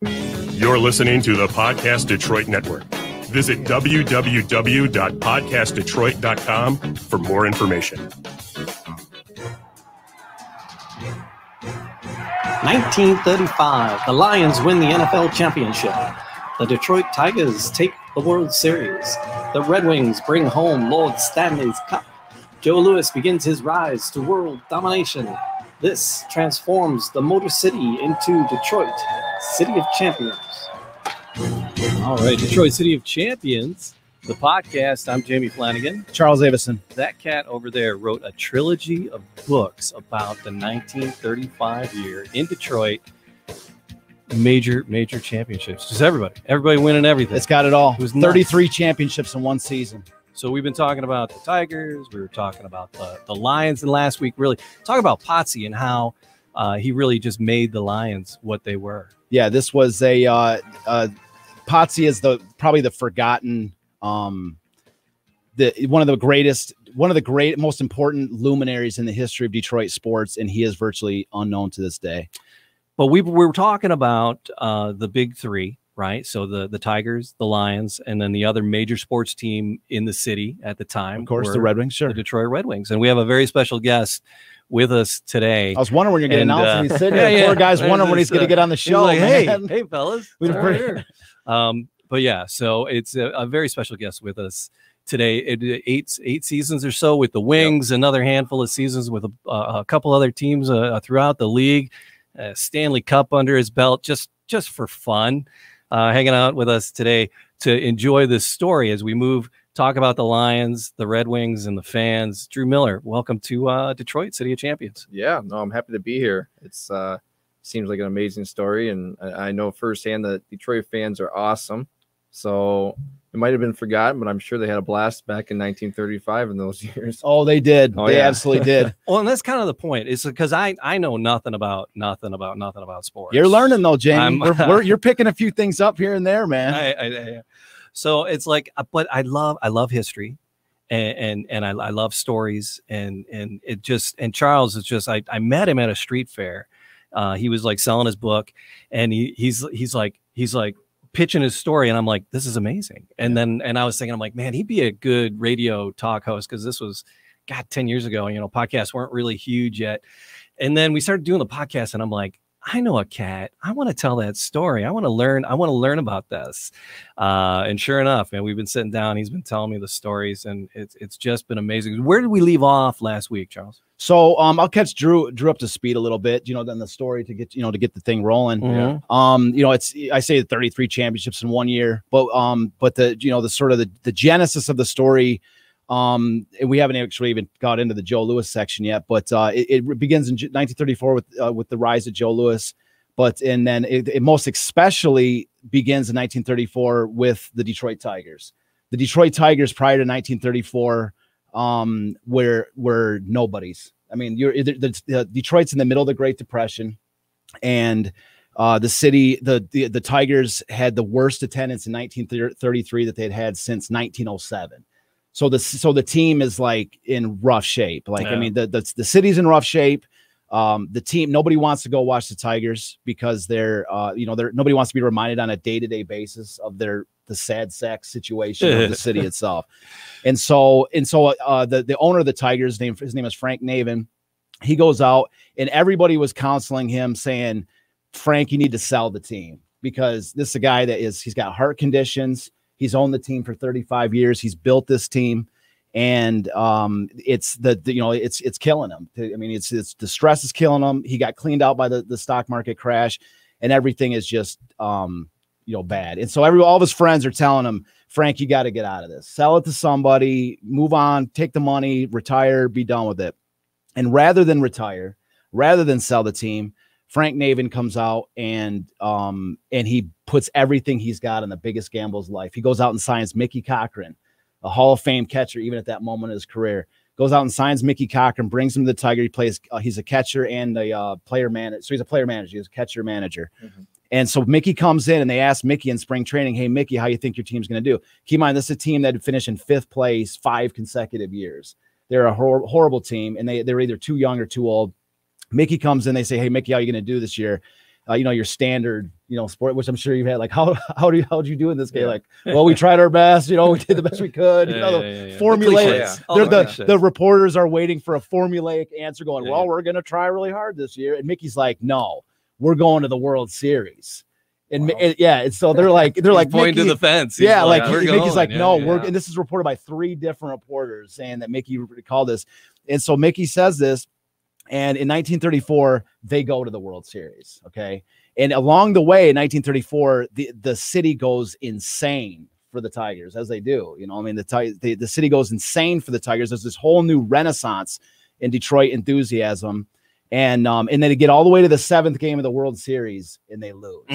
You're listening to the Podcast Detroit Network. Visit www.podcastdetroit.com for more information. 1935, the Lions win the NFL championship. The Detroit Tigers take the World Series. The Red Wings bring home Lord Stanley's Cup. Joe Louis begins his rise to world domination. This transforms the Motor City into Detroit, City of Champions. All right, Detroit City of Champions, the podcast. I'm Jamie Flanagan. Charles Avison. That cat over there wrote a trilogy of books about the 1935 year in Detroit. Major championships. Just everybody winning everything. It's got it all. It was 33 championships in one season. So we've been talking about the Tigers. We were talking about the Lions, and last week really talking about Potsy and how he really just made the Lions what they were. Yeah, this was a Potsy is probably the forgotten, one of the great, most important luminaries in the history of Detroit sports, and he is virtually unknown to this day. But we were talking about the big three, right? So the Tigers, the Lions, and then the other major sports team in the city at the time. Of course, the Red Wings, sure. The Detroit Red Wings. And we have a very special guest with us today. I was wondering when you're going to announce him. He's sitting here. Poor guy's wondering when he's going to get on the show. Like, hey, fellas. Right here. But yeah, so it's a very special guest with us today. Eight seasons or so with the Wings, another handful of seasons with a couple other teams throughout the league. Stanley Cup under his belt, just for fun, hanging out with us today to enjoy this story as we talk about the Lions, the Red Wings, and the fans. Drew Miller, welcome to Detroit City of Champions. Yeah, no, I'm happy to be here. It's seems like an amazing story, and I know firsthand that Detroit fans are awesome. So it might have been forgotten, but I'm sure they had a blast back in 1935 in those years. Oh, they did. They absolutely did. Well, and that's kind of the point. It's because I know nothing about sports. You're learning though, Jamie. You're picking a few things up here and there, man. So it's like, but I love history, and I love stories, and Charles is just I met him at a street fair. He was like selling his book, and he's like pitching his story, and I'm like, this is amazing. And I was thinking, I'm like, man, he'd be a good radio talk host, because this was 10 years ago, podcasts weren't really huge yet. And then we started doing the podcast, and I'm like, I know a cat. I want to tell that story. I want to learn about this. And sure enough, man, we've been sitting down. He's been telling me the stories, and it's just been amazing. Where did we leave off last week, Charles? So I'll catch Drew up to speed a little bit, then the story to get the thing rolling. Mm-hmm. I say 33 championships in 1 year, but the sort of the genesis of the story, and we haven't actually even got into the Joe Louis section yet, but it begins in 1934 with the rise of Joe Louis, and then it most especially begins in 1934 with the Detroit Tigers. The Detroit Tigers prior to 1934 were nobodies. I mean, Detroit's in the middle of the Great Depression, and the Tigers had the worst attendance in 1933 that they'd had since 1907. So the team is like in rough shape. Like, yeah. I mean, the city's in rough shape. The team, nobody wants to go watch the Tigers because nobody wants to be reminded on a day-to-day basis of the sad sack situation of the city itself. And so the owner of the Tigers, his name is Frank Navin. He goes out, and everybody was counseling him, saying, Frank, you need to sell the team, because this is a guy he's got heart conditions. He's owned the team for 35 years. He's built this team, and it's killing him. I mean, it's the stress is killing him. He got cleaned out by the stock market crash, and everything is just bad. And so all of his friends are telling him, Frank, you got to get out of this. Sell it to somebody, move on, take the money, retire, be done with it. And rather than retire, rather than sell the team, Frank Navin comes out and he puts everything he's got in the biggest gamble of his life. He goes out and signs Mickey Cochran, a Hall of Fame catcher, even at that moment in his career. Goes out and signs Mickey Cochran, brings him to the Tiger. He plays. He's a catcher and a player manager. So he's a player manager. He's a catcher manager. Mm-hmm. And so Mickey comes in, and they ask Mickey in spring training, "Hey, Mickey, how you think your team's going to do?" Keep in mind, this is a team that had finished in 5th place 5 consecutive years. They're a horrible team, and they're either too young or too old. Mickey comes in. They say, "Hey, Mickey, how are you going to do this year?" Your standard, sport, which I'm sure you've had. Like, how'd you do in this game? Like, well, we tried our best. We did the best we could. Formulaic. The reporters are waiting for a formulaic answer, going, well, we're going to try really hard this year. And Mickey's like, no, we're going to the World Series. And and so they're like pointing to the fence. Mickey's like, no, and this is reported by 3 different reporters saying that Mickey called this. And so Mickey says this, and in 1934, they go to the World Series. Okay. And along the way in 1934, the city goes insane for the Tigers, as they do. The city goes insane for the Tigers. There's this whole new renaissance in Detroit enthusiasm. And then they get all the way to the 7th game of the World Series, and they lose.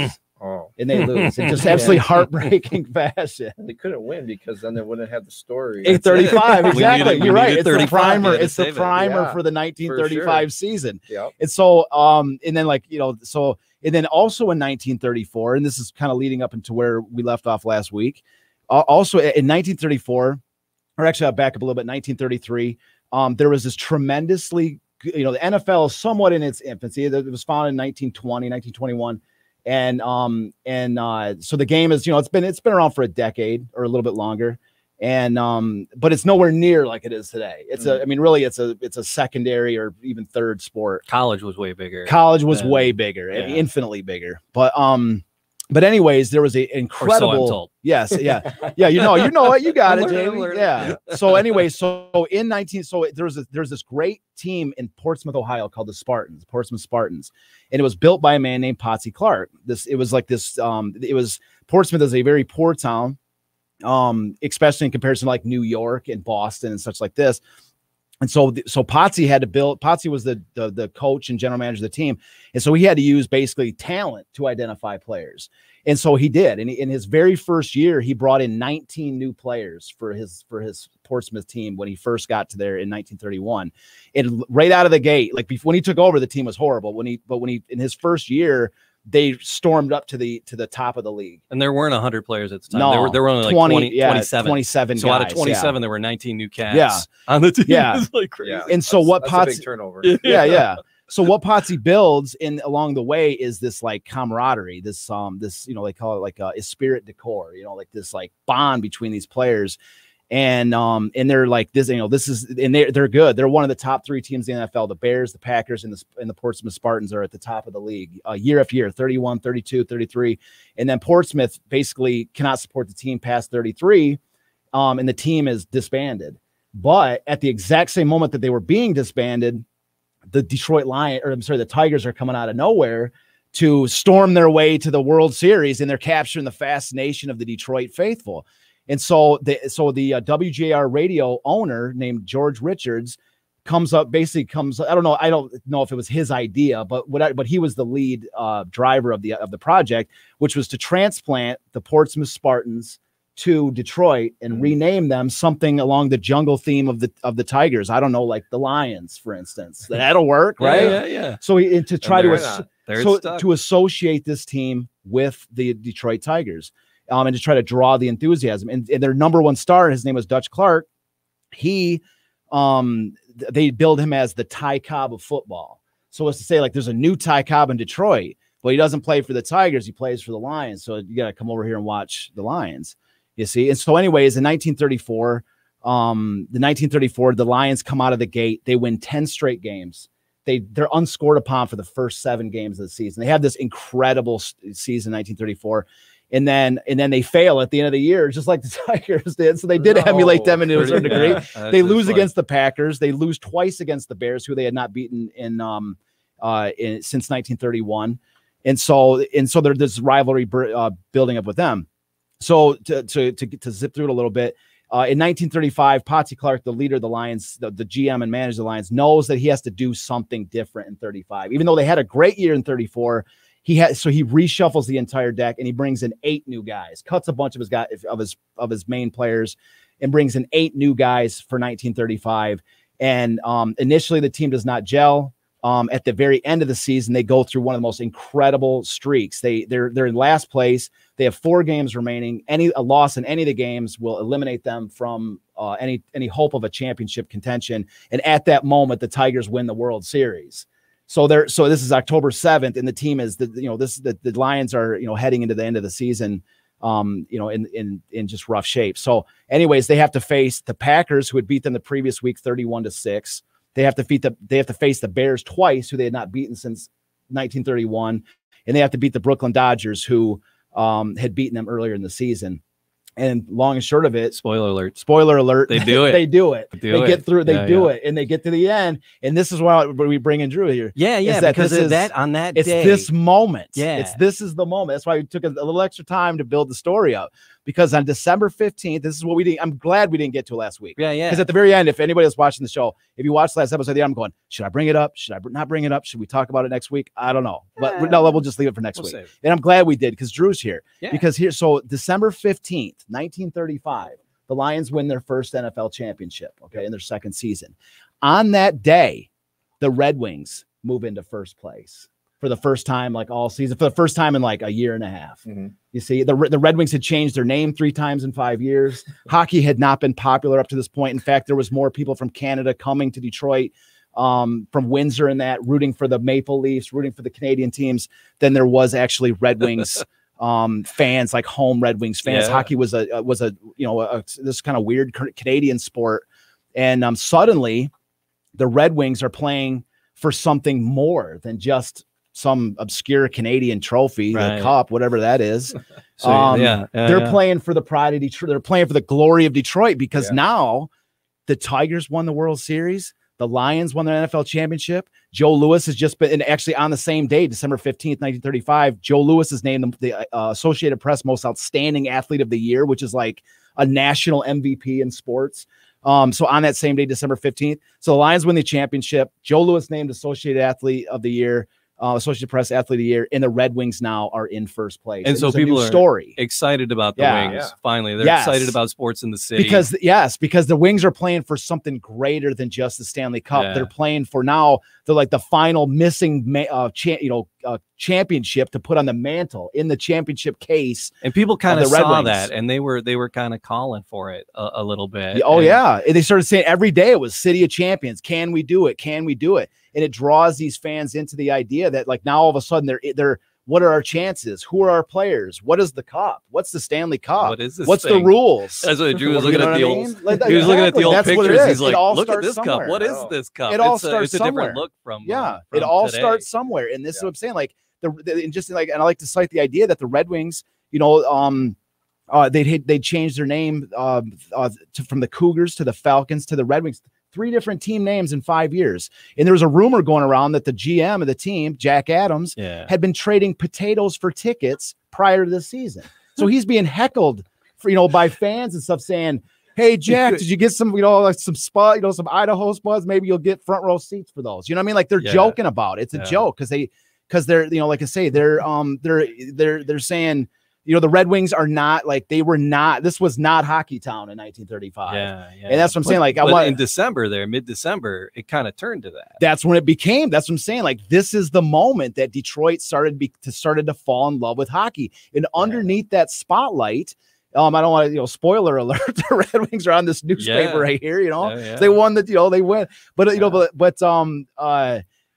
And they lose in just absolutely heartbreaking fashion. They couldn't win because then they wouldn't have the story. 835, exactly. You're right. It's the primer. It's the primer for the 1935 season. Yep. And so, and then and then also in 1934, and this is kind of leading up into where we left off last week. Also in 1934, or actually I'll back up a little bit. 1933, there was this tremendously, the NFL is somewhat in its infancy. It was founded in 1920, 1921. So the game is, it's been around for a decade or a little bit longer. And, but it's nowhere near like it is today. It's it's a secondary or even third sport. College was way bigger. Way bigger, infinitely bigger. But anyways, there was an incredible, so I'm told. Yes. Yeah. You know it. You got it, Jamie. Yeah. So anyway, there's this great team in Portsmouth, Ohio called the Portsmouth Spartans. And it was built by a man named Potsy Clark. Portsmouth is a very poor town, especially in comparison to like New York and Boston and such like this. And so Potsy had to build. Potsy was the coach and general manager of the team, and so he had to use basically talent to identify players. And so he did. And in his very first year, he brought in 19 new players for his Portsmouth team when he first got to there in 1931. And right out of the gate, like when he took over, the team was horrible. When he in his first year, they stormed up to the top of the league. And there weren't 100 players at the time. No, there were only like 27. 27 so guys, out of 27, there were 19 new cats on the team. Yeah. It was like crazy. Yeah. And so that's a big turnover. Yeah. So what Potsy builds along the way is this like camaraderie, this they call it like a spirit decor, like this like bond between these players. And they're like this, they're good. They're one of the top 3 teams in the NFL. The Bears, the Packers, and the Portsmouth Spartans are at the top of the league year after year, 31, 32, 33. And then Portsmouth basically cannot support the team past 33. And the team is disbanded. But at the exact same moment that they were being disbanded, the Tigers are coming out of nowhere to storm their way to the World Series, and they're capturing the fascination of the Detroit faithful. And so the WJR radio owner named George Richards comes up. I don't know if it was his idea, but he was the lead driver of the project, which was to transplant the Portsmouth Spartans to Detroit and rename them something along the jungle theme of the Tigers. I don't know, like the Lions, for instance. That'll work, right? Yeah. So to associate this team with the Detroit Tigers, and to try to draw the enthusiasm. And their number 1 star, his name was Dutch Clark. They build him as the Ty Cobb of football. So as to say, like, there's a new Ty Cobb in Detroit, but he doesn't play for the Tigers. He plays for the Lions. So you got to come over here and watch the Lions. You see? And so anyways, in 1934, the Lions come out of the gate. They win 10 straight games. They're unscored upon for the first 7 games of the season. They have this incredible season, 1934. And then they fail at the end of the year, just like the Tigers did. So they did emulate them to a certain degree. They lose against the Packers. They lose twice against the Bears, who they had not beaten since 1931. And so there's this rivalry building up with them. So to zip through it a little bit, in 1935, Potsy Clark, the leader of the Lions, the GM and manager of the Lions, knows that he has to do something different in 35. Even though they had a great year in 34, he reshuffles the entire deck, and he brings in 8 new guys, cuts a bunch of his main players, and brings in 8 new guys for 1935. And initially, the team does not gel. At the very end of the season, they go through one of the most incredible streaks. They're in last place. They have 4 games remaining. A loss in any of the games will eliminate them from any hope of a championship contention. And at that moment, the Tigers win the World Series. So this is October 7th, and the team is the Lions are, heading into the end of the season, in just rough shape. So anyways, they have to face the Packers, who had beat them the previous week 31-6. They have to face the Bears twice, who they had not beaten since 1931, and they have to beat the Brooklyn Dodgers, who had beaten them earlier in the season. And long and short of it, spoiler alert, they do it. They get through. They do it, and they get to the end. And this is why we bring in Drew here. Because of that on that day, it's this moment. Yeah, this is the moment. That's why we took a little extra time to build the story up. Because on December 15th, this is what we did. I'm glad we didn't get to last week. Yeah. Because at the very end, if anybody was watching the show, if you watched the last episode, I'm going, should I bring it up? Should I not bring it up? Should we talk about it next week? I don't know. But no, we'll just leave it for next week. And I'm glad we did, because Drew's here. Yeah. Because so December 15th, 1935, the Lions win their first NFL championship, in their second season. On that day, the Red Wings move into first place for the first time, all season, for the first time in a year and a half. Mm-hmm. You see, the Red Wings had changed their name 3 times in 5 years. Hockey had not been popular up to this point. In fact, there was more people from Canada coming to Detroit, from Windsor and that, rooting for the Maple Leafs, rooting for the Canadian teams, than there was actually Red Wings fans, like home Red Wings fans. Yeah. Hockey was this kind of weird Canadian sport. And suddenly the Red Wings are playing for something more than just some obscure Canadian trophy, the cup, whatever that is. They're playing for the pride of Detroit. They're playing for the glory of Detroit, because now the Tigers won the World Series. The Lions won their NFL championship. Joe Louis has just been, and actually on the same day, December 15th, 1935, Joe Louis is named the Associated Press Most Outstanding Athlete of the Year, which is like a national MVP in sports. So on that same day, December 15th, so the Lions win the championship. Joe Louis named Associated Athlete of the Year. Associated Press Athlete of the Year, and the Red Wings now are in first place. And so people are excited about the Wings. Yeah. Finally, they're excited about sports in the city, because the Wings are playing for something greater than just the Stanley Cup. Yeah. They're playing for now. They're like the final missing championship to put on the mantle in the championship case. And people kind of saw that, and they were kind of calling for it a little bit. And they started saying every day it was City of Champions. Can we do it? Can we do it? And it draws these fans into the idea that now all of a sudden they're what are our chances? Who are our players? What is the cup? What's the Stanley Cup? What is this? What's the rules? That's what Drew was looking at the old. He was looking at the old pictures. He's like, look at this cup. What is this cup? It all starts somewhere. It's a different look from it all starts somewhere. And this is what I'm saying. And I like to cite the idea that the Red Wings, they changed their name from the Cougars to the Falcons to the Red Wings. 3 different team names in 5 years. And there was a rumor going around that the GM of the team, Jack Adams, had been trading potatoes for tickets prior to the season. So he's being heckled by fans and stuff, saying, hey, Jack, did you get some, some Idaho spuds? Maybe you'll get front row seats for those. You know what I mean? Like, they're joking about it. It's a joke, because they're, like I say, they're saying, the Red Wings are not this was not Hockey Town in 1935. Yeah. And that's what I'm saying. In December mid-December, it kind of turned to that. That's when it became, that's what I'm saying. This is the moment that Detroit started to fall in love with hockey. And underneath that spotlight, I don't want to, spoiler alert, the Red Wings are on this newspaper right here, They won they win.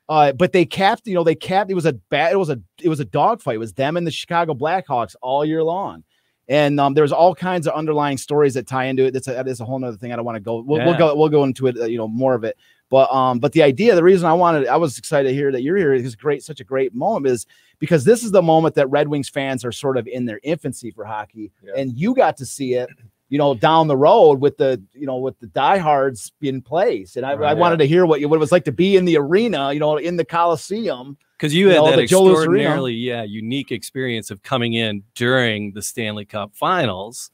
But they capped, it was a dogfight. It was them and the Chicago Blackhawks all year long. And there's all kinds of underlying stories that tie into it. That is a whole nother thing. I don't want to go. We'll go into it, more of it. But the idea, the reason I was excited to hear that you're here is such a great moment, is because this is the moment that Red Wings fans are sort of in their infancy for hockey, and you got to see it, down the road with the diehards in place. And I wanted to hear what it was like to be in the arena, in the Coliseum. Because you had that extraordinarily, unique experience of coming in during the Stanley Cup Finals,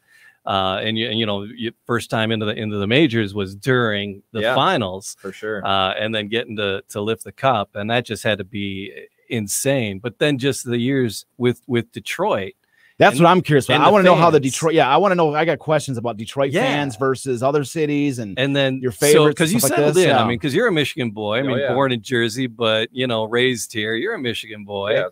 and your first time into the majors was during the finals, for sure. And then getting to lift the cup, and that just had to be insane. But then just the years with Detroit. That's what I'm curious about. I want to know how the Detroit. I want to know. I got questions about Detroit fans versus other cities, and then your favorites. Because you settled in. I mean, because you're a Michigan boy. Born in Jersey, but raised here. You're a Michigan boy. Yeah,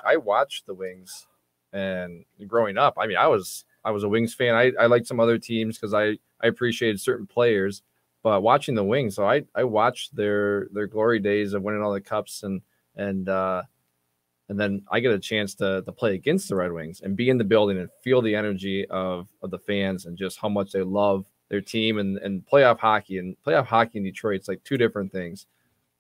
I watched the Wings, and growing up, I was a Wings fan. I liked some other teams because I appreciated certain players, But watching the Wings, so I watched their glory days of winning all the cups, and then I get a chance to play against the Red Wings and be in the building and feel the energy of the fans and just how much they love their team and playoff hockey. And playoff hockey in Detroit, it's like two different things.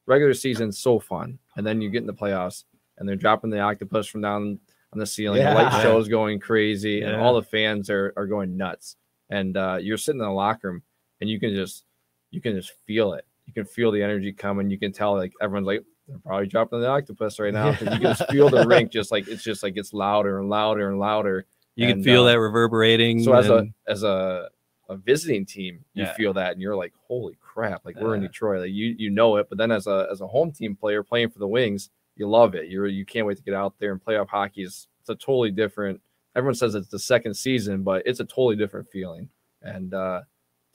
Regular season's so fun, and then you get in the playoffs and they're dropping the octopus from down on the ceiling. The light show's going crazy, and all the fans are going nuts. And you're sitting in the locker room, and you can just feel it. You can feel the energy coming. You can tell like everyone's like they're probably dropping the octopus right now, because you can just feel the rink gets louder and louder and louder. You can feel that reverberating. So as a visiting team, you feel that, and you're like, holy crap! Like we're in Detroit. Like you know it. But then as a home team player playing for the Wings, you love it. You can't wait to get out there. And playoff hockey it's a totally different. Everyone says it's the second season, but it's a totally different feeling. And to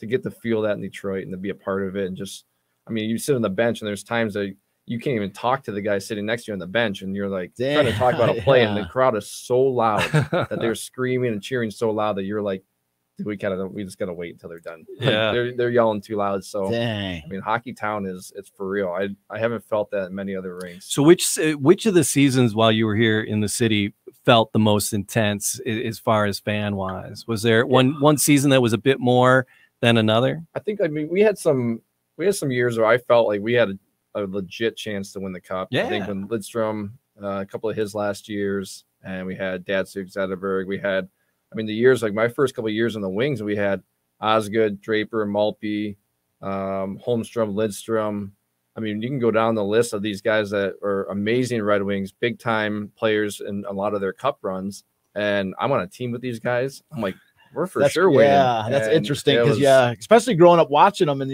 get to feel that in Detroit and to be a part of it, and just, I mean, you sit on the bench and there's times that you can't even talk to the guy sitting next to you on the bench, and you're like trying to talk about a play, and the crowd is so loud that they're screaming and cheering so loud that you're like, we just gotta wait until they're done. Yeah, they're yelling too loud. So Dang. I mean, Hockey Town it's for real. I haven't felt that in many other rinks. So which of the seasons while you were here in the city felt the most intense as far as fan wise? Was there one season that was a bit more than another? I think, I mean, we had some years where I felt like we had a legit chance to win the cup. Yeah. I think when Lidstrom, a couple of his last years, and we had Datsuk, Zetterberg, we had, I mean, the years, like my first couple of years in the Wings, we had Osgood, Draper, Maltby, Holmstrom, Lidstrom. I mean, you can go down the list of these guys that are amazing Red Wings, big time players in a lot of their cup runs. And I'm on a team with these guys. I'm like, we're for sure winning. Yeah, that's and interesting, because especially growing up watching them, and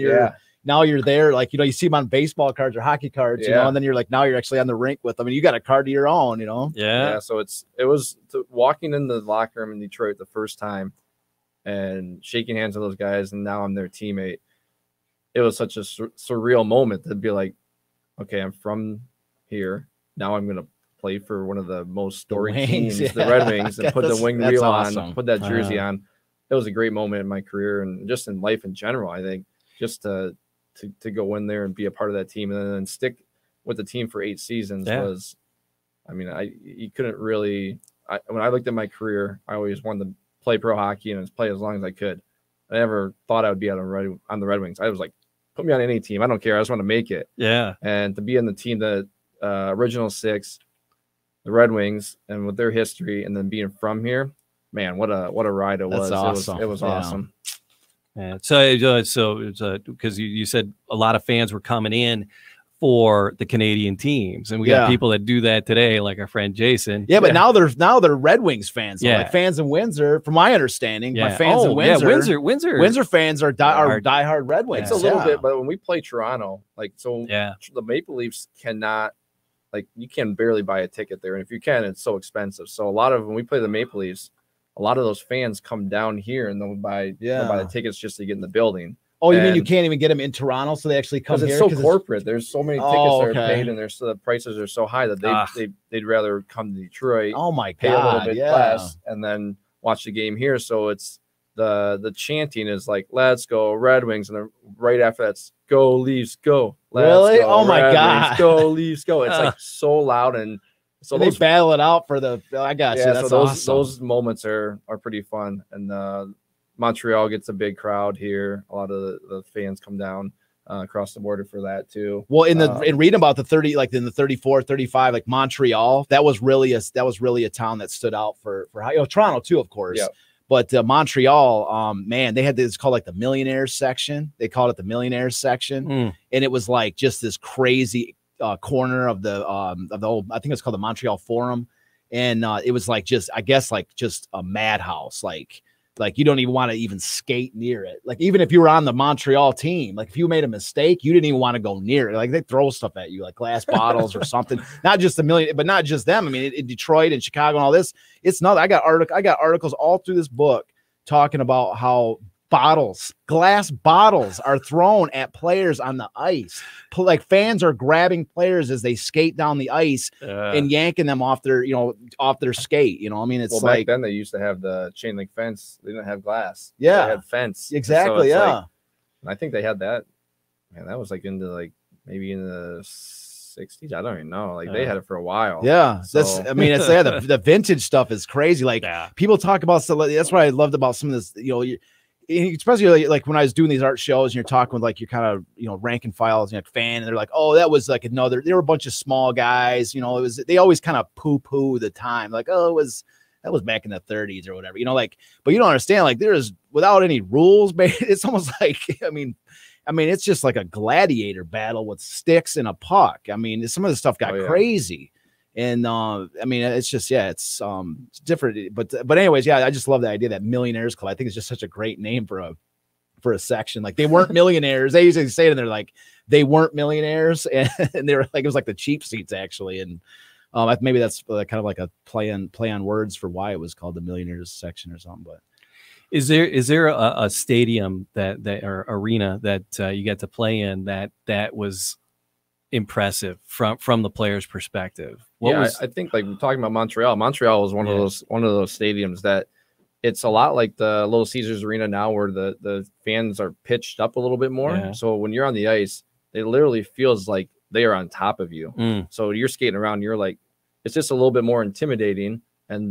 now you're there, like, you see them on baseball cards or hockey cards, you know, and then you're like, now you're actually on the rink with them, and you got a card of your own, you know. Yeah. So it was walking in the locker room in Detroit the first time and shaking hands with those guys, and now I'm their teammate. It was such a surreal moment to be like, okay, I'm from here. Now I'm going to play for one of the most storied teams, the Red Wings, and put the wing wheel on, put that jersey on. It was a great moment in my career and just in life in general. I think just to go in there and be a part of that team, and then stick with the team for 8 seasons was, I mean, you couldn't really, when I looked at my career, I always wanted to play pro hockey and play as long as I could. I never thought I would be on the Red Wings. I was like, put me on any team. I don't care. I just want to make it. Yeah. And to be in the team that original 6, the Red Wings, and with their history, and then being from here, man, what a ride it was. That's awesome. It was awesome. Yeah. So because you said a lot of fans were coming in for the Canadian teams, and we got people that do that today, like our friend Jason. Yeah, but now they're Red Wings fans. Yeah, like fans in Windsor, from my understanding. My fans in Windsor, Windsor fans are diehard Red Wings. It's a little bit, but when we play Toronto, like the Maple Leafs cannot, like, you can barely buy a ticket there, and if you can, it's so expensive. So a lot of when we play the Maple Leafs, a lot of those fans come down here and they'll buy the tickets just to get in the building. Oh, you mean you can't even get them in Toronto, so they actually come here? It's so corporate. There's so many tickets that are paid, and the prices are so high that they'd rather come to Detroit. Oh my God, pay a little bit less, and then watch the game here. So it's the chanting is like, "Let's go Red Wings," and then right after that's "Go Leafs, go!" Really? Oh my God, go Leafs, go! It's like so loud, and so they battle it out for the. I got you. That's so awesome. Those moments are pretty fun, and Montreal gets a big crowd here. A lot of the fans come down across the border for that too. Well, in reading about the 30, like in the 34, 35, like Montreal, that was really a town that stood out for Toronto too, of course. Yeah. But Montreal, man, they had this called like the Millionaires section. They called it the Millionaires section, and it was like just this crazy corner of the old, I think it's called the Montreal Forum, and it was like just a madhouse, like you don't even want to even skate near it. Like even if you were on the Montreal team, like if you made a mistake, you didn't even want to go near it. Like they throw stuff at you, like glass bottles or something. Not just but not just them. I mean, in Detroit and Chicago and all this, it's not. I got articles all through this book talking about how glass bottles are thrown at players on the ice. Like fans are grabbing players as they skate down the ice and yanking them off their skate. I mean, it's back then they used to have the chain link fence. They didn't have glass. Yeah, they had fence. Exactly. So And I think they had that. Man, that was like into like maybe in the 60s. I don't even know. Like they had it for a while. Yeah, so. I mean, it's the vintage stuff is crazy. Like people talk about stuff. That's what I loved about some of this. Especially like when I was doing these art shows and you're talking with like your kind of rank and files and fan, and they're like, oh, that was like another. They were a bunch of small guys. They always kind of poo the time, like, oh, that was back in the 30s or whatever. But you don't understand. Like there's without any rules, man. It's almost like I mean, it's just like a gladiator battle with sticks and a puck. I mean, some of the stuff got crazy. And I mean, it's just it's different. But anyways, I just love the idea that Millionaires Club. I think it's just such a great name for a section. Like they weren't millionaires. They usually say it, and they're like they weren't millionaires, and they were like it was like the cheap seats actually. And maybe that's kind of like a play on words for why it was called the Millionaires section or something. But is there a stadium that or arena that you get to play in that was impressive from the player's perspective? I think like we're talking about Montreal. Montreal was one of those stadiums that it's a lot like the Little Caesars Arena now, where the fans are pitched up a little bit more. Yeah. So when you're on the ice, it literally feels like they are on top of you. So you're skating around, you're like, it's just a little bit more intimidating. And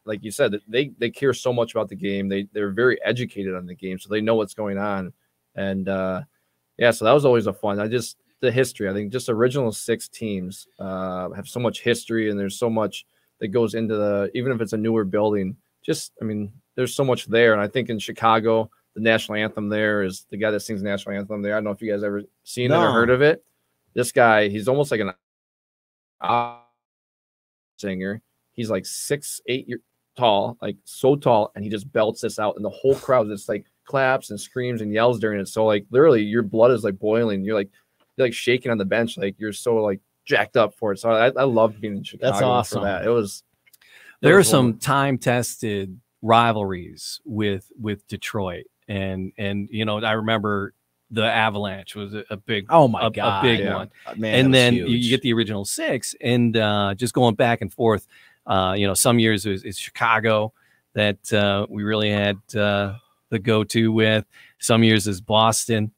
like you said, they care so much about the game. They're very educated on the game, so they know what's going on. And so that was always a fun. The history, I think just original 6 teams have so much history, and there's so much that goes into even if it's a newer building, there's so much there. And I think in Chicago, the national anthem there is the guy that sings the national anthem there. I don't know if you guys ever seen it or heard of it. This guy, he's almost like an singer. He's like 6'8" tall, like so tall, and he just belts this out, and the whole crowd just like claps and screams and yells during it. So like literally your blood is like boiling. You're like shaking on the bench, like you're so like jacked up for it. So I loved being in Chicago. That's awesome. For that. There are some time-tested rivalries with Detroit, and I remember the Avalanche was a big a big one. Man, and then you get the original 6, and just going back and forth. Some years it's Chicago that we really had the go-to with. Some years is Boston.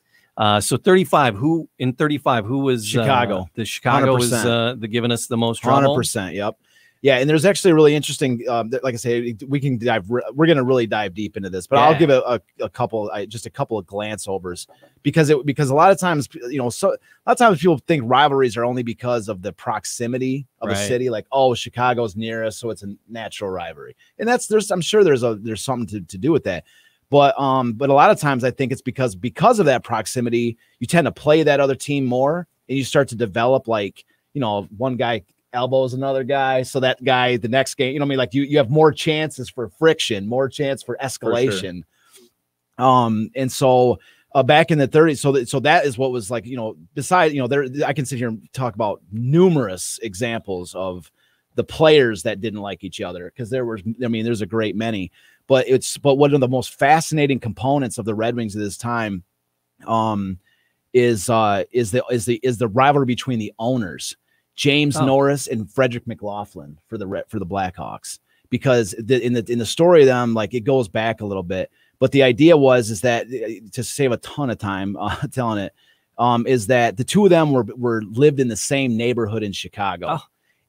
So 35. Who was Chicago? The Chicago 100%. Was giving us the most trouble. 100%. Yep. Yeah, and there's actually a really interesting. Like I say, we can dive. We're going to really dive deep into this, but I'll give a couple of glance overs because a lot of times, a lot of times people think rivalries are only because of the proximity of a city. Like, oh, Chicago's near us, so it's a natural rivalry, and I'm sure there's something to do with that. But a lot of times I think it's because of that proximity, you tend to play that other team more, and you start to develop like, one guy elbows another guy, so that guy the next game, like you have more chances for friction, more chance for escalation. For sure. And so back in the 30s, so that is what was like, besides, I can sit here and talk about numerous examples of the players that didn't like each other, because there's a great many. But one of the most fascinating components of the Red Wings of this time is the rivalry between the owners, James Norris and Frederick McLaughlin for the Blackhawks, because in the story of them, like it goes back a little bit, but the idea is that to save a ton of time telling it, is that the two of them were lived in the same neighborhood in Chicago,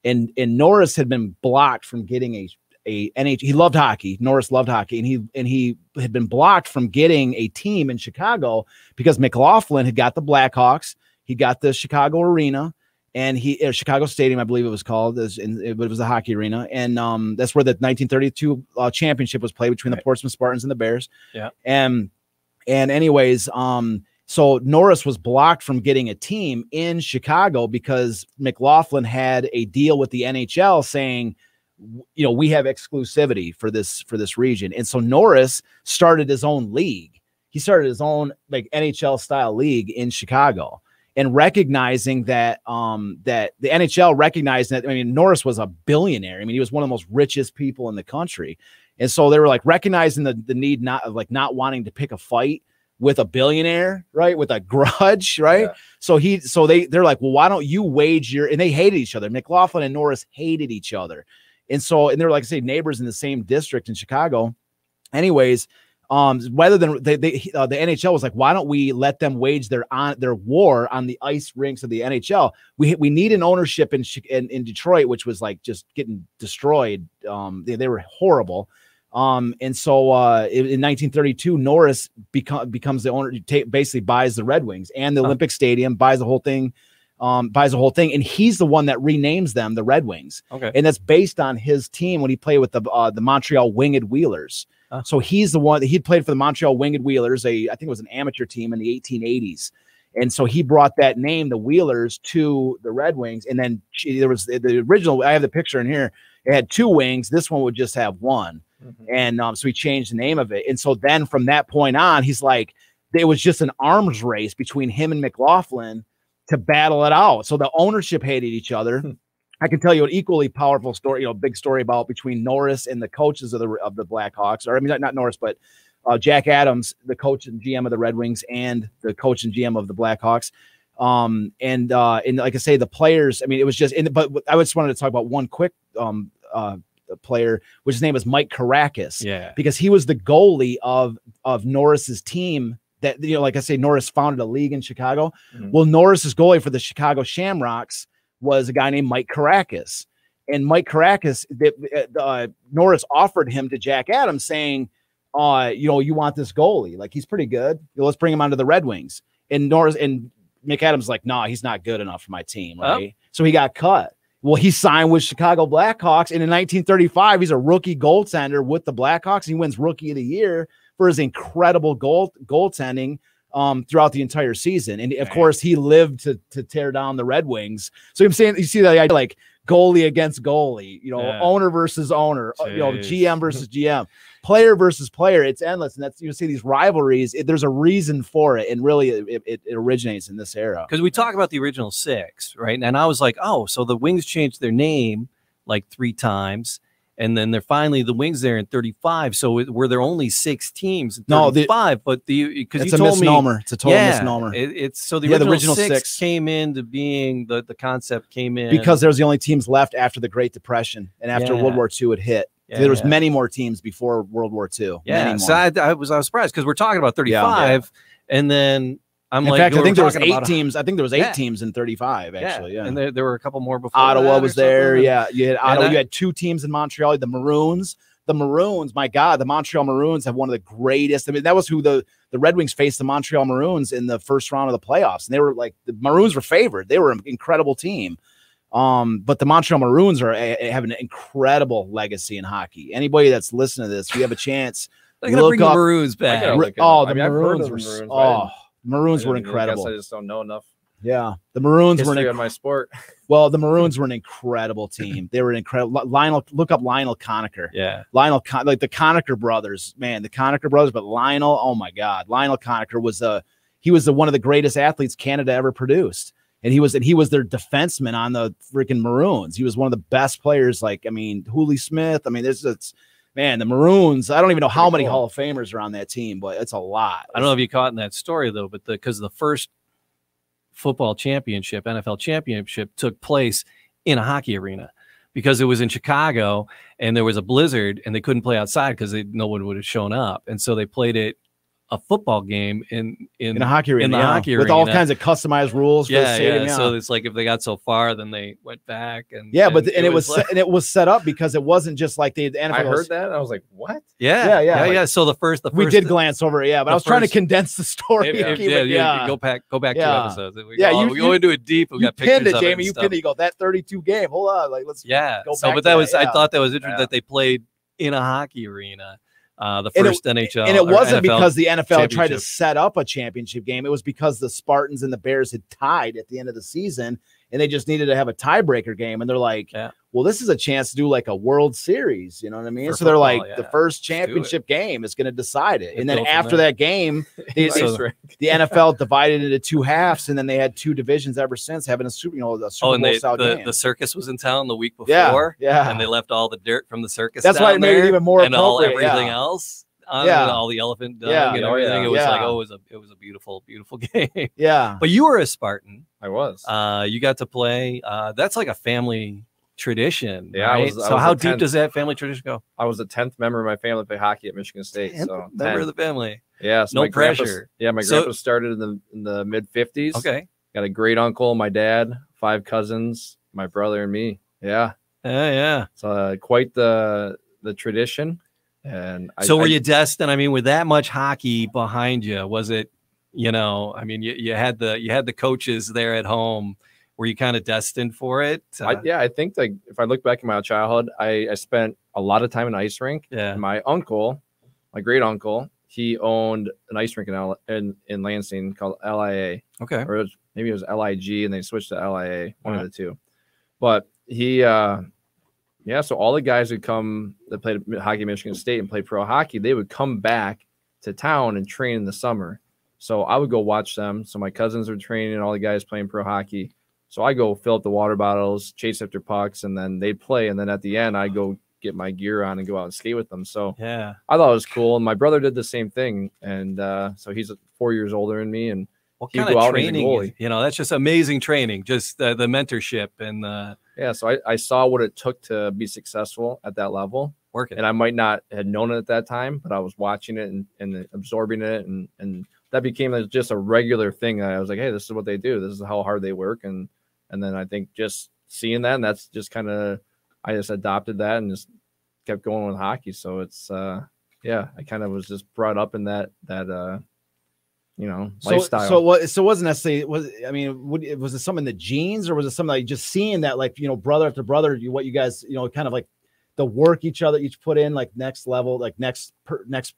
and Norris had been blocked from getting he loved hockey. Norris loved hockey, and he had been blocked from getting a team in Chicago because McLaughlin had got the Blackhawks, he got the Chicago Arena, and Chicago Stadium, I believe it was called, it was a hockey arena, and that's where the 1932 championship was played between the Portsmouth Spartans and the Bears. Yeah, and anyways, so Norris was blocked from getting a team in Chicago because McLaughlin had a deal with the NHL saying, we have exclusivity for this region. And so Norris started his own league. He started his own like NHL style league in Chicago, and recognizing that that the NHL recognized that, Norris was a billionaire. He was one of the most richest people in the country. And so they were like recognizing the need not wanting to pick a fight with a billionaire, right? With a grudge, right? Yeah. So they're like, well, why don't you wage and they hated each other. McLaughlin and Norris hated each other. And they're, like I say, neighbors in the same district in Chicago. Anyways, Rather than the NHL was like, why don't we let them wage their war on the ice rinks of the NHL? We need an ownership in Detroit, which was like just getting destroyed. They were horrible. And so in 1932, Norris becomes the owner, basically buys the Red Wings and the Olympic Stadium, buys the whole thing. And he's the one that renames them the Red Wings. Okay. And that's based on his team when he played with the Montreal Winged Wheelers. So he's the one that he'd played for the Montreal Winged Wheelers. I think it was an amateur team in the 1880s. And so he brought that name, the Wheelers, to the Red Wings. And then there was the original, I have the picture in here. It had 2 wings. This one would just have 1. And so he changed the name of it. And so then from that point on, he's like, it was just an arms race between him and McLaughlin to battle it out. So the ownership hated each other. I can tell you an equally powerful story, big story about between Norris and the coaches of the Blackhawks, or I mean, not Norris, but Jack Adams, the coach and GM of the Red Wings, and the coach and GM of the Blackhawks. And like I say, the players, I mean, it was just, but I just wanted to talk about one quick player, which his name was Mike Caracas. Yeah. Because he was the goalie of Norris's team that, like I say, Norris founded a league in Chicago. Well, Norris's goalie for the Chicago Shamrocks was a guy named Mike Caracas. And Mike Caracas, Norris offered him to Jack Adams saying, you want this goalie? Like, he's pretty good. Let's bring him onto the Red Wings. And Norris and Mick Adams like, no, he's not good enough for my team. Right. So he got cut. Well, he signed with Chicago Blackhawks. And in 1935, he's a rookie goaltender with the Blackhawks. He wins Rookie of the Year for his incredible goaltending throughout the entire season. And of course, he lived to tear down the Red Wings. So I'm saying, you see that idea, like goalie against goalie, owner versus owner, GM versus GM, player versus player. It's endless. And that's, see these rivalries. There's a reason for it. And really it originates in this era. Because we talk about the original 6, right? And I was like, oh, so the Wings changed their name like 3 times. And then they're finally the Wings there in 35. So were there only 6 teams in 35? But because you told me it's a total misnomer. It's so the original 6 came into being, the concept came in because there's the only teams left after the Great Depression and after World War II had hit. There was many more teams before World War II. Yeah, so I was surprised because we're talking about 35, and then in fact, I think there was 8 teams. I think there was 8 teams in 35, actually. Yeah. And there were a couple more before. Ottawa was there. Yeah. You had Ottawa. You had 2 teams in Montreal. The Maroons. My God, the Montreal Maroons have one of the greatest. I mean, that was who the Red Wings faced the Montreal Maroons in the first round of the playoffs. And they were like, the Maroons were favored. They were an incredible team. But the Montreal Maroons have an incredible legacy in hockey. Anybody that's listening to this, if you have a chance, they're going to bring the Maroons back. The Maroons. Maroons were incredible. I just don't know enough. Yeah, the Maroons were in my sport. Well, the Maroons were an incredible team. They were incredible. Look up Lionel Conacher. Yeah, like the Conacher brothers, man, But Lionel, oh my God, Lionel Conacher was one of the greatest athletes Canada ever produced, and he was their defenseman on the freaking Maroons. He was one of the best players. Like, I mean, Hooley Smith. I mean, man, the Maroons, I don't even know how many Hall of Famers are on that team, but it's a lot. I don't know if you caught in that story, though, but because the first football championship, NFL championship, took place in a hockey arena because it was in Chicago and there was a blizzard and they couldn't play outside because no one would have shown up. And so they played it a football game in a hockey arena, with all kinds of customized rules for the stadium. So it's like if they got so far, then they went back and it was set up because it wasn't just like the NFL. I heard that. I was like, what? Yeah. So the first we did glance over it, but I was trying to condense the story. Go back 2 episodes. We go into it deep. We got pinned it, Jamie. You pinned it. You go that 32 game. Hold on, let's go back. But that was I thought that was interesting that they played in a hockey arena. The first NHL, and it wasn't because the NFL tried to set up a championship game. It was because the Spartans and the Bears had tied at the end of the season, and they just needed to have a tiebreaker game. And they're like, well, this is a chance to do like a World Series. You know what I mean? So they're like, the first championship game is going to Decide it. And then after that game, the NFL divided into 2 halves, and then they had 2 divisions ever since, having a Super Bowl style game. The circus was in town the week before, and they left all the dirt from the circus. That's why it made it even more appropriate. Everything else. All the elephant dung and everything. It was like, it was a beautiful, beautiful game. Yeah. But you were a Spartan. I was. You got to play. That's like a family tradition. Yeah, right? I So was how the deep 10th. does that family tradition go? I was the 10th member of my family to play hockey at Michigan State. 10th So member 10. of the family. Yeah, so No my grandpa, pressure. my So- grandpa started in the mid 50s. Okay. Got a great uncle, my dad, 5 cousins, my brother, and me. Yeah, Yeah. so quite the tradition. And So were you destined? I mean, with that much hockey behind you, was it? I mean, you had the coaches there at home. Were you kind of destined for it? I think like if I look back in my childhood, I spent a lot of time in ice rink. Yeah. And my uncle, my great uncle, he owned an ice rink in Lansing called LIA. Okay. Or maybe it was LIG, and they switched to LIA, one of the two. But he, so all the guys would come that played hockey at Michigan State and played pro hockey, they would come back to town and train in the summer. So I would go watch them. So my cousins were training, all the guys playing pro hockey. So I go fill up the water bottles, chase after pucks, and then they'd play. And then at the end, I go get my gear on and go out and skate with them. So yeah, I thought it was cool. And my brother did the same thing. And so he's 4 years older than me. And what he'd kind go of out training? That's just amazing training. Just the mentorship and the so I saw what it took to be successful at that level. Working. And I might not have known it at that time, but I was watching it and absorbing it. And that became just a regular thing. I was like, hey, this is what they do. This is how hard they work. And then I think just seeing that, and that's just kind of, I just adopted that and just kept going with hockey. So it's, I kind of was just brought up in that lifestyle. So it wasn't necessarily, was it some in the genes, or was it something like just seeing that, like, brother after brother, what you guys, kind of like the work each put in, like next level, like next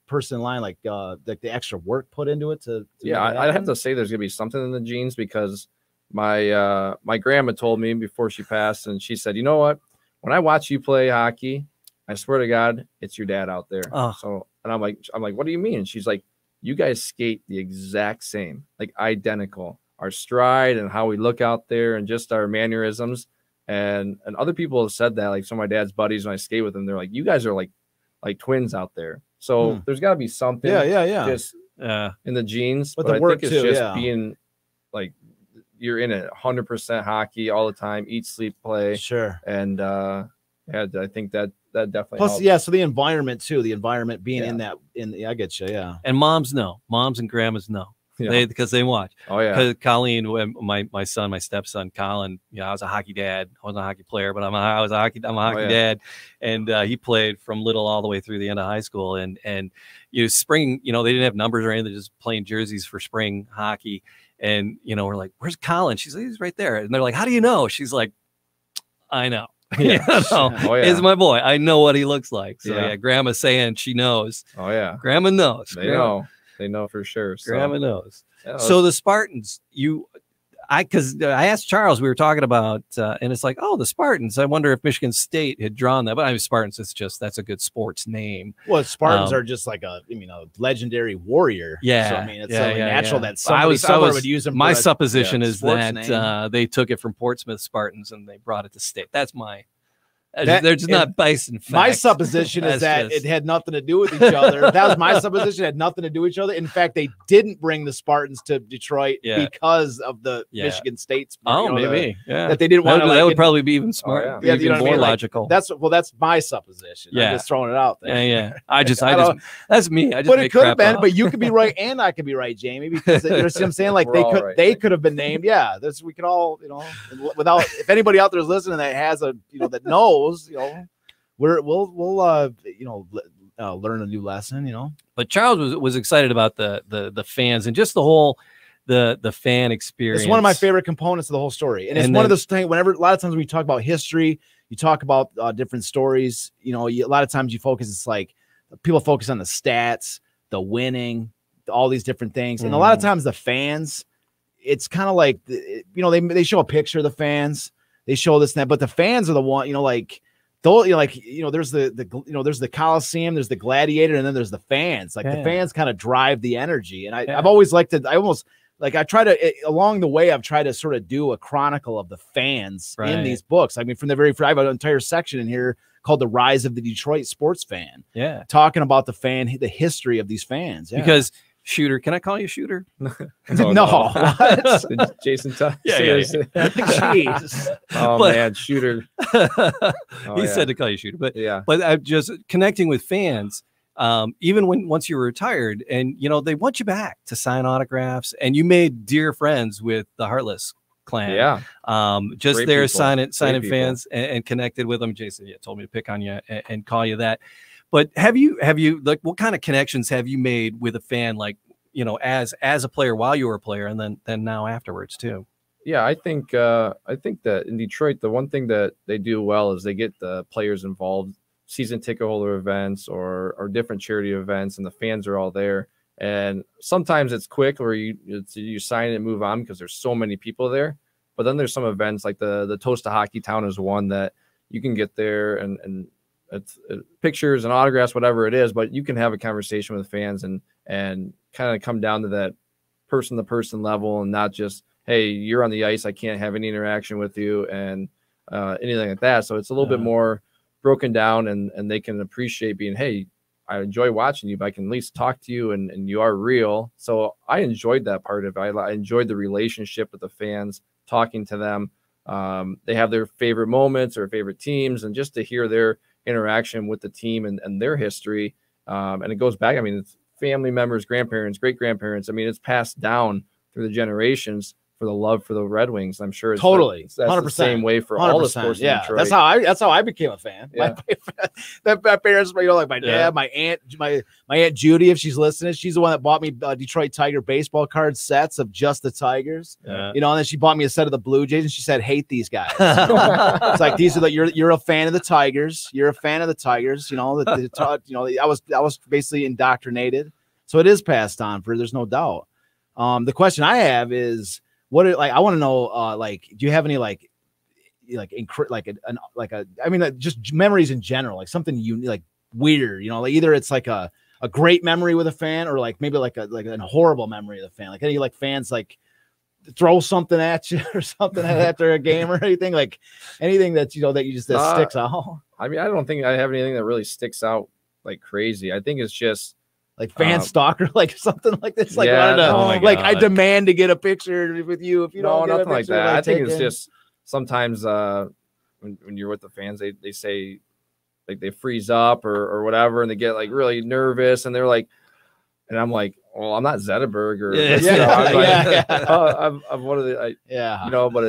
person in line, like the extra work put into it to I'd have to say there's gonna be something in the genes, because my grandma told me before she passed, and she said, you know what, when I watch you play hockey, I swear to God, it's your dad out there. So, and I'm like, what do you mean? And she's like, you guys skate the exact same, like identical, our stride and how we look out there and just our mannerisms. And other people have said that, like some of my dad's buddies, when I skate with them, they're like, you guys are like twins out there. So there's got to be something just in the genes. But the I work think it's too, just being like, you're in it 100% hockey all the time, eat, sleep, play. Sure. And I think that definitely plus helps. so the environment too, being in that, I get you. And moms and grandmas know. Because they watch. Oh yeah. Because Colleen, my stepson Colin, I was a hockey dad. I wasn't a hockey player, but I'm a hockey dad, and he played from little all the way through the end of high school. And spring, they didn't have numbers or anything, just playing jerseys for spring hockey. And we're like, where's Colin? She's like, he's right there. And they're like, how do you know? She's like, I know. It's my boy. I know what he looks like. So Grandma's saying she knows. Oh yeah. Grandma knows. They know for sure. So. Grandma knows. Yeah, so the Spartans, because I asked Charles, we were talking about, and it's like, the Spartans. I wonder if Michigan State had drawn that. But Spartans, that's a good sports name. Well, Spartans are just like a legendary warrior. Yeah. So, it's only natural that somebody would use them. My supposition is that they took it from Portsmouth Spartans and they brought it to State. That's my. They're just not bison facts. My supposition is that it had nothing to do with each other. That was my supposition. It had nothing to do with each other. In fact, they didn't bring the Spartans to Detroit because of the Michigan State. Maybe. That they didn't want to. That would probably be even smart. Even more logical. That's my supposition. Yeah. I'm just throwing it out there. Yeah. That's me. But it could have been. But you could be right, and I could be right, Jamie, because you know what I'm saying. Like they could have been named. Yeah. We could all without, if anybody out there is listening that has that knows. We'll learn a new lesson, But Charles was excited about the fans and just the whole the fan experience. It's one of my favorite components of the whole story, and it's one of those things. Whenever a lot of times when we talk about history, you talk about different stories. A lot of times you focus. It's like people focus on the stats, the winning, all these different things, and a lot of times the fans. It's kind of like they show a picture of the fans. They show this and that, but the fans are the one, there's the Coliseum, there's the Gladiator, and then there's the fans. Like the fans kind of drive the energy. And I've always liked to, along the way, I've tried to sort of do a chronicle of the fans in these books. I mean, from the I have an entire section in here called The Rise of the Detroit Sports Fan. Yeah. Talking about the history of these fans. Yeah. Because Shooter. Can I call you Shooter? No. What? Jason Tuck. Yeah. Jeez. Oh, But- man, Shooter. He said to call you Shooter, but Yeah. I'm just connecting with fans. Even once you were retired, and they want you back to sign autographs, and you made dear friends with the Heartless clan. Yeah. Just Great there people. signing Great fans and connected with them. Jason told me to pick on you and call you that. But have you like, what kind of connections have you made with a fan, like, as a player while you were a player, and then now afterwards too? Yeah, I think that in Detroit, the one thing that they do well is they get the players involved, season ticket holder events or different charity events, and the fans are all there. And sometimes it's quick, or you sign it and move on because there's so many people there. But then there's some events like the Toast to Hockey Town is one that you can get there and it's pictures and autographs, whatever it is, but you can have a conversation with fans and kind of come down to that person to person level, and not just, hey, you're on the ice, I can't have any interaction with you and anything like that. So it's a little bit more broken down, and they can appreciate being, hey, I enjoy watching you, but I can at least talk to you and you are real. So I enjoyed that part of it. I enjoyed the relationship with the fans, talking to them. They have their favorite moments or favorite teams, and just to hear their interaction with the team and their history. And it goes back, I mean, it's family members, grandparents, great grandparents. I mean, it's passed down through the generations for the love for the Red Wings. I'm sure it's Totally. that's 100%. the same way for all the sports in Yeah, Detroit. that's how I became a fan. Yeah. My parents, like my dad, my aunt, my aunt Judy, if she's listening, she's the one that bought me Detroit Tiger baseball card sets of just the Tigers. Yeah. And then she bought me a set of the Blue Jays, and she said, "Hate these guys." It's like, these are you're a fan of the Tigers. You're a fan of the Tigers. I was basically indoctrinated. So it is passed on there's no doubt. The question I have is, I want to know, do you have any just memories in general, like something like weird, like either it's like a great memory with a fan, or like maybe like a horrible memory of the fan, like any fans like throw something at you or something after a game or anything, like anything that that you just sticks out. I mean, I don't think I have anything that really sticks out like crazy. I think it's just like fan stalker, like something like this. Like, yeah, I demand to get a picture with you. If you don't, nothing like that. I think it's taken. just sometimes when you're with the fans, they say like they freeze up or whatever, and they get like really nervous, and they're like, and I'm like, well, I'm not Zetterberg or I'm one of the but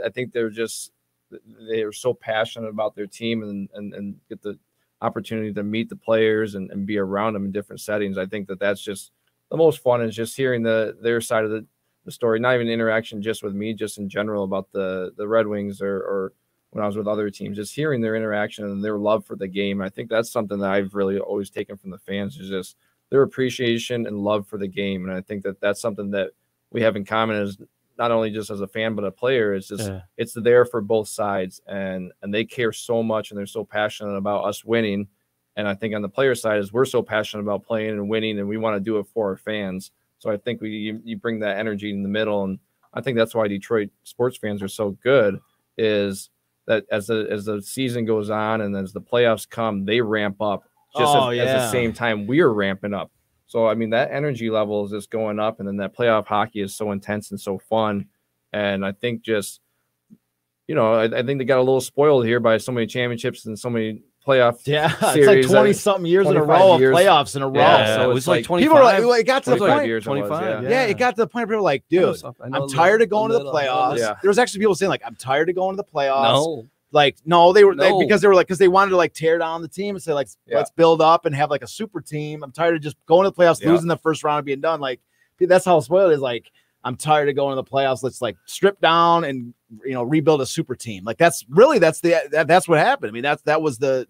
I think they're so passionate about their team and get the opportunity to meet the players and be around them in different settings. I think that's just the most fun, is just hearing their side of the story, not even interaction just with me, just in general about the Red Wings or when I was with other teams, just hearing their interaction and their love for the game. I think that's something that I've really always taken from the fans, is just their appreciation and love for the game. And I think that's something that we have in common, is not only just as a fan, but a player. It's just, it's there for both sides, and they care so much, and they're so passionate about us winning. And I think on the player side is we're so passionate about playing and winning, and we want to do it for our fans. So I think you bring that energy in the middle. And I think that's why Detroit sports fans are so good, is that as the season goes on and as the playoffs come, they ramp up just at the same time we're ramping up. So, I mean, that energy level is just going up, and then that playoff hockey is so intense and so fun. And I think just, I think they got a little spoiled here by so many championships and so many playoff series. It's like 20-something years in a row of playoffs in a row. Yeah, so it was like 25. People are like, it got to the point. Years 25. It got to the point where people were like, dude, I'm tired of going to the playoffs. Yeah. There was actually people saying, like, I'm tired of going to the playoffs. No. Like, no, because they wanted to like tear down the team and say, like, let's build up and have like a super team. I'm tired of just going to the playoffs, losing the first round and being done. Like, that's how spoiled it is. Like, I'm tired of going to the playoffs. Let's like strip down and rebuild a super team. Like, that's what happened. I mean, that was the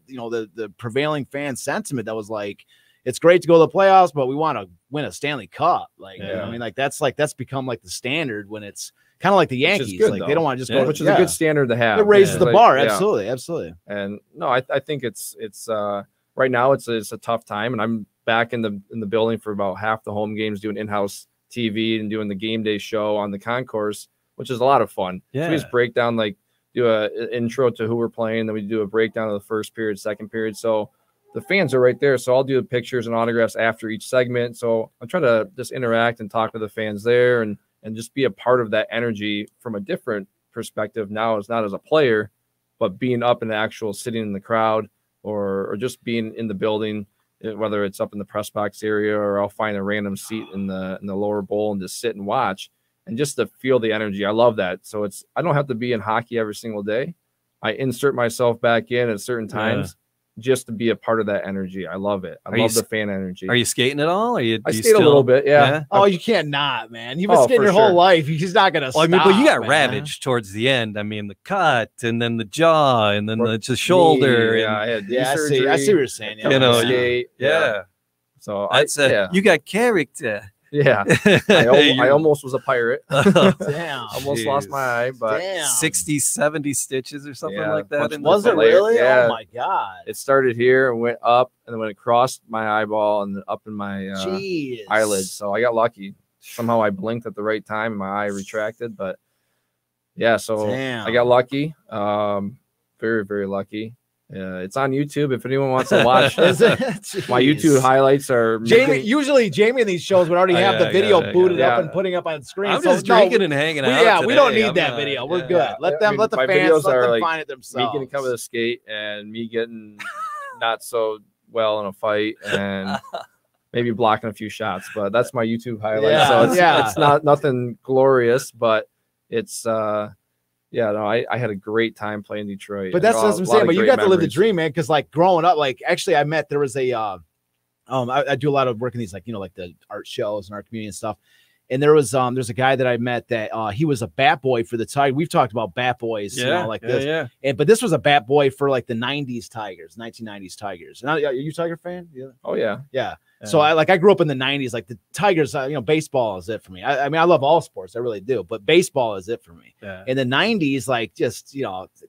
prevailing fan sentiment. That was like, it's great to go to the playoffs, but we want to win a Stanley Cup. Like, I mean, that's become like the standard when it's kind of like the Yankees. Good, like though. they don't want to just go, which is a good standard to have. It raises the bar. Yeah. Absolutely. And no, I think it's right now it's a tough time, and I'm back in the building for about half the home games, doing in-house TV and doing the game day show on the concourse, which is a lot of fun. Yeah. So we just break down, like do a intro to who we're playing, then we do a breakdown of the first period, second period. So the fans are right there. So I'll do the pictures and autographs after each segment. So I'm trying to just interact and talk with the fans there and just be a part of that energy from a different perspective. Now it's not as a player, but being up in the actual sitting in the crowd or just being in the building, whether it's up in the press box area or I'll find a random seat in the lower bowl and just sit and watch and just to feel the energy. I love that. So I don't have to be in hockey every single day. I insert myself back in at certain times just to be a part of that energy. I love it. I love the fan energy. Are you skating at all? I skate a little bit. Yeah. Oh, you can't not, man. You've been skating your whole life. He's not going to stop. I mean, but you got man. ravaged towards the end. I mean, the cut and then the jaw and then the shoulder. Yeah, I had surgery. I see what you're saying. You know, skate. Yeah. So you got character. Yeah. I almost was a pirate. Damn. Almost lost my eye, but 60, 70 stitches or something like that. Was it really? Yeah. Oh my God. It started here and went up, and then when it crossed my eyeball and then up in my eyelid. So I got lucky. Somehow I blinked at the right time and my eye retracted. But yeah, so I got lucky. Very, very lucky. It's on YouTube if anyone wants to watch. My YouTube highlights are usually Jamie in these shows would already have the video booted up and putting up on screen. I'm just drinking and hanging out. Yeah, we don't need that video. We're good. Let the fans find it themselves. Me getting covered the skate and me getting not so well in a fight and maybe blocking a few shots, but that's my YouTube highlight. So it's not nothing glorious, but it's I had a great time playing Detroit. But that's what I'm saying. But you got to live the dream, man. Because like growing up, like actually, there was a I do a lot of work in these like the art shows and art community and stuff. And there's a guy that I met that he was a bat boy for the Tigers. We've talked about bat boys, this. But this was a bat boy for like the 90s Tigers, 1990s Tigers. And are you a Tiger fan? Yeah. Oh yeah. Yeah. So I grew up in the 90s, like the Tigers, baseball is it for me. I mean, I love all sports. I really do. But baseball is it for me. Yeah. In the 90s, like just,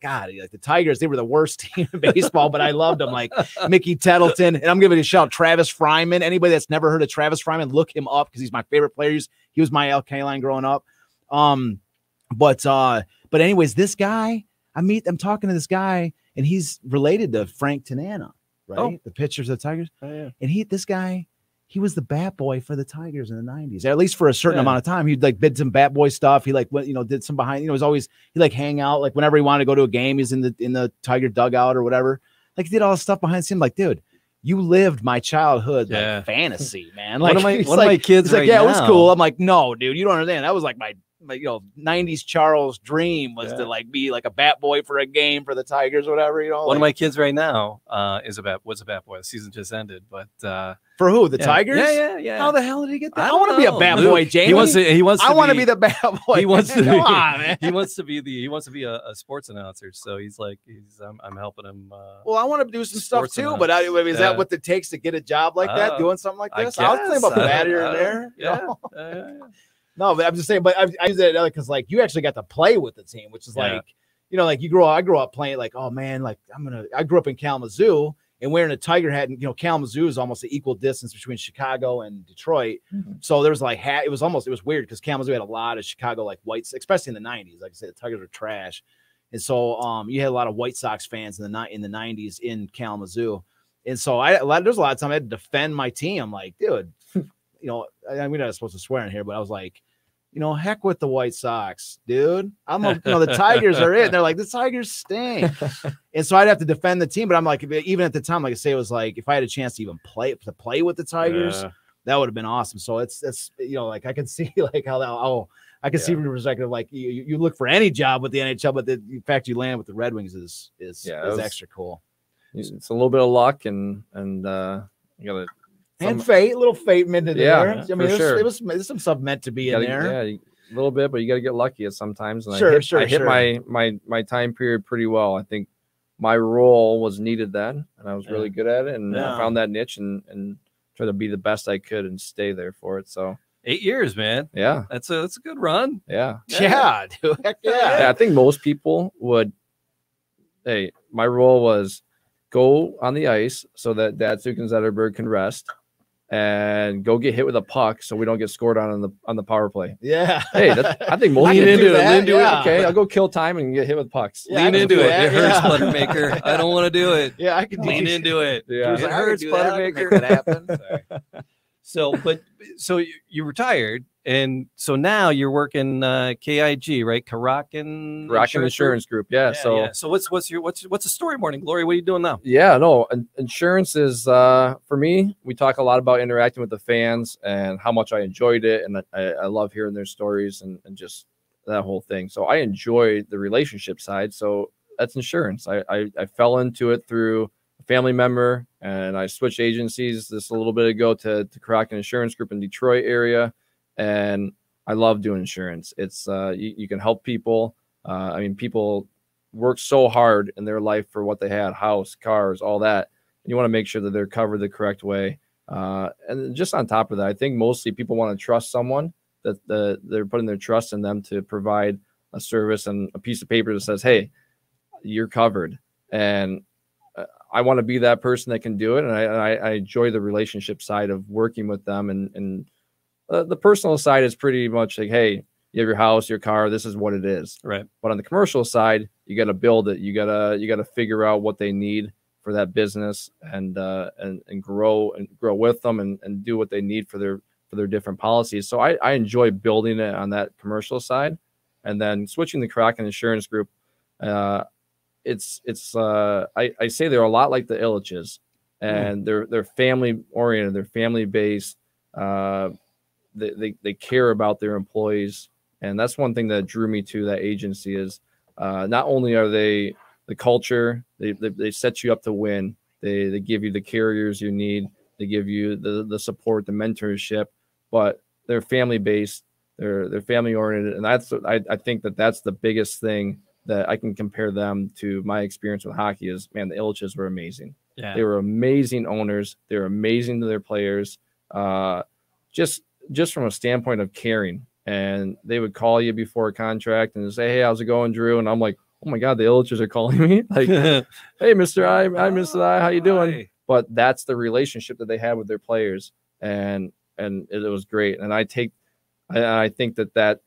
God, like the Tigers, they were the worst team in baseball, but I loved them. Like Mickey Tettleton. And I'm giving a shout out Travis Fryman. Anybody that's never heard of Travis Fryman, look him up because he's my favorite player. He was my LK line growing up. But anyways, this guy, I'm talking to this guy and he's related to Frank Tanana. Right, the pitchers of the Tigers, and this guy, he was the bat boy for the Tigers in the 90s, at least for a certain amount of time. He'd like did some bat boy stuff. He like went, did some behind. He was always he like hang out like whenever he wanted to go to a game. He's in the Tiger dugout or whatever. Like he did all this stuff behind the scene. Like, dude, you lived my childhood like fantasy, man. Like one of my kids, like, it was cool. I'm like, no, dude, you don't understand. That was like my 90s Charles dream was to like be like a bat boy for a game for the Tigers or whatever, One of my kids right now was a bat boy. The season just ended, but for who? The Tigers? Yeah. How the hell did he get that? I want to be a bat boy, Jamie. He wants I want to be the bat boy. He wants to Come on, man. He wants to be a sports announcer. So I'm helping him. Well, I want to do some stuff too, but I mean, is that what it takes to get a job like that? Doing something like this? I'll think about bat here and there. No, but I'm just saying, but I use that because like you actually got to play with the team, which is like, like I grew up playing like, oh man, like I grew up in Kalamazoo and wearing a Tiger hat, and Kalamazoo is almost the equal distance between Chicago and Detroit. Mm-hmm. So there was like it was weird because Kalamazoo had a lot of Chicago like whites, especially in the 90s. Like I said, the Tigers were trash. And so you had a lot of White Sox fans in the 90s in Kalamazoo. And so there's a lot of time I had to defend my team. I'm like, dude, we're not supposed to swear in here, but I was like, heck with the White Sox, dude. The Tigers are it. And they're like, the Tigers stink. And so I'd have to defend the team. But I'm like, even at the time, like I say, it was like, if I had a chance to even play with the Tigers, that would have been awesome. So it's like I can see like how I can see from the perspective, like you look for any job with the NHL, but the fact you land with the Red Wings is extra cool. It's a little bit of luck and you got to. And fate, a little fate meant in there. I mean, sure. it was some stuff meant to be in there. Yeah, a little bit, but you got to get lucky at sometimes. And I hit my time period pretty well. I think my role was needed then, and I was really good at it. And I found that niche and tried to be the best I could and stay there for it. So 8 years, man. Yeah, that's a good run. Yeah, dude. Heck yeah. I think most people would. Hey, my role was go on the ice so that Datsuk and Zetterberg can rest. and go get hit with a puck so we don't get scored on the power play. Yeah. Hey, I think most lean into it. Lean into it. Okay, I'll go kill time and get hit with pucks. Yeah, lean into it. It hurts, Yeah. Buttermaker. I don't want to do it. Yeah, I can Lean into it. Yeah. It hurts, Buttermaker. That happen. So you retired, and so now you're working KIG, right? Korotkin Insurance Group. Yeah. So what's the story, Morning Glory? What are you doing now? Yeah, no, insurance is for me. We talk a lot about interacting with the fans and how much I enjoyed it, and I love hearing their stories and just that whole thing. So I enjoy the relationship side. So that's insurance. I fell into it through a family member, and I switched agencies this a little bit ago to Korotkin Insurance Group in Detroit area, and I love doing insurance. It's you can help people. I mean, people work so hard in their life for what they had, house, cars, all that. And you want to make sure that they're covered the correct way. And just on top of that, I think mostly people want to trust someone, that they're putting their trust in them to provide a service and a piece of paper that says, hey, you're covered. And I want to be that person that can do it. And I enjoy the relationship side of working with them. And the personal side is pretty much like, hey, you have your house, your car, this is what it is. Right. But on the commercial side, you got to build it. You gotta figure out what they need for that business and grow with them and do what they need for their different policies. So I enjoy building it on that commercial side, and then switching the Korotkin Insurance Group. It's I say they're a lot like the Illiches, and they're family oriented, they're family based. They care about their employees, and that's one thing that drew me to that agency is not only are they the culture, they set you up to win. They give you the carriers you need. They give you the support, the mentorship, but they're family based. They're family oriented, and I think that's the biggest thing that I can compare them to my experience with hockey is, man, the Illiches were amazing. Yeah. They were amazing owners. They were amazing to their players. Just from a standpoint of caring, and they would call you before a contract and say, hey, how's it going, Drew? And I'm like, oh my God, the Illiches are calling me. Like, hey, Mr. I, Mr. I, how you doing? Hi. But that's the relationship that they had with their players. And it was great. And I think that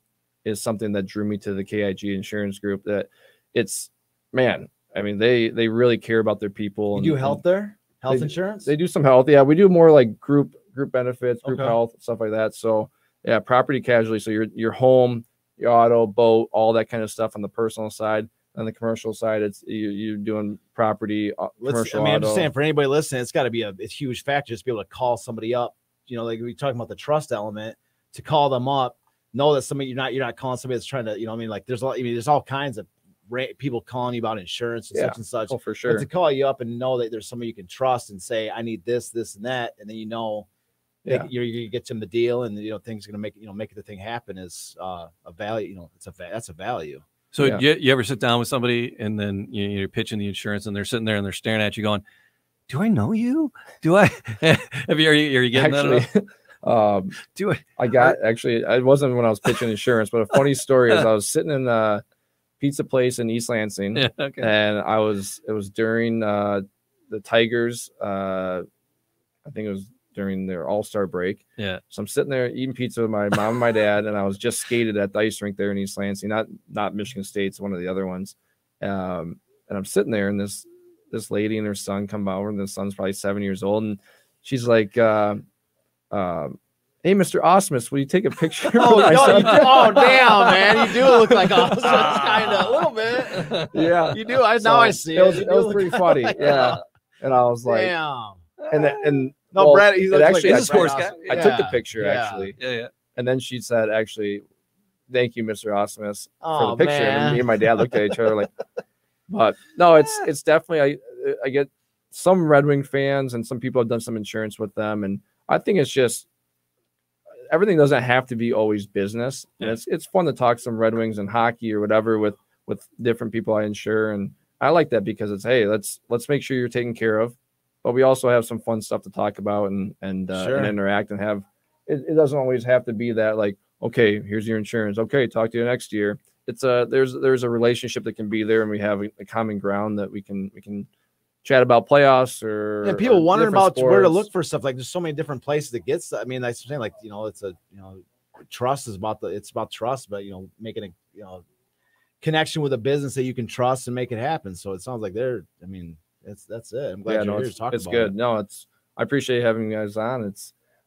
is something that drew me to the KIG Insurance Group, that it's, man, I mean, they really care about their people. You do health there? Health insurance? They do some health. Yeah, we do more like group benefits, group Okay. health, stuff like that. So yeah, property casualty. So your home, your auto, boat, all that kind of stuff on the personal side. On the commercial side, it's you're doing property, commercial I'm auto. just saying, for anybody listening, it's got to be a huge factor just to be able to call somebody up. You know, like we talking about the trust element, to call them up, know that somebody you're not calling somebody that's trying to, you know, what I mean, like there's all kinds of people calling you about insurance and such and such. Oh, for sure. But to call you up and know that there's somebody you can trust and say, I need this, and that, and then you get them the deal, and things are gonna make the thing happen is a value. That's a value. So you ever sit down with somebody and then you're pitching the insurance and they're sitting there and they're staring at you going, do I know you? Do I? Are you getting Actually, that? It wasn't when I was pitching insurance, but a funny story is I was sitting in a pizza place in East Lansing, Okay. and it was during the Tigers. I think it was during their All-Star break. Yeah. So I'm sitting there eating pizza with my mom and my dad, and I was just skated at the ice rink there in East Lansing, not Michigan State's, one of the other ones. And I'm sitting there, and this lady and her son come over, and the son's probably 7 years old, and she's like, hey, Mr. Osmus, will you take a picture? Oh, damn, man, you do look like Osmus, kind of a little bit. Yeah, you do. I see it. It was pretty funny. Yeah, and I was like, damn. and No, well, Brad. He's actually, he's a sports guy. I took the picture actually, Yeah. and then she said, actually, thank you, Mr. Osmus, for Oh, the picture. man. And me and my dad looked at each other like, but no, it's definitely I get some Red Wing fans and some people have done some insurance with them, and I think it's just everything doesn't have to be always business. And it's fun to talk some Red Wings and hockey or whatever with different people I insure, and I like that because it's, hey, let's make sure you're taken care of, but we also have some fun stuff to talk about and interact and have. It doesn't always have to be that like, okay, here's your insurance. Okay, talk to you next year. It's there's a relationship that can be there, and we have a common ground that we can chat about playoffs or and people wondering about sports. where to look for stuff. Like there's so many different places that gets. I mean, I'm saying like it's a trust is about it's about trust, but making a connection with a business that you can trust and make it happen. So it sounds like that's it. I'm glad you're here to talk about it. It's good. No, I appreciate having you guys on.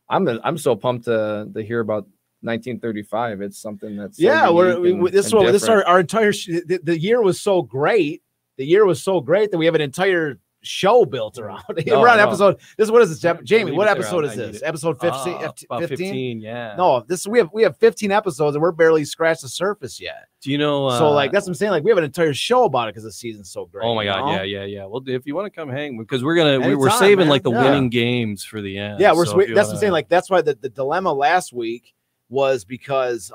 I'm so pumped to hear about 1935. It's something that's this is our entire the year was so great. The year was so great that we have an entire show built around. We're on episode. What is this, Jamie? What episode is this? Episode 15. About 15. Yeah. No, we have 15 episodes and we're barely scratched the surface yet. Do you know? So like that's what I'm saying. Like we have an entire show about it because the season's so great. Oh my god, yeah. Well, if you want to come hang, because we're saving like the winning games for the end. Yeah, that's what I'm saying. Like that's why the dilemma last week was because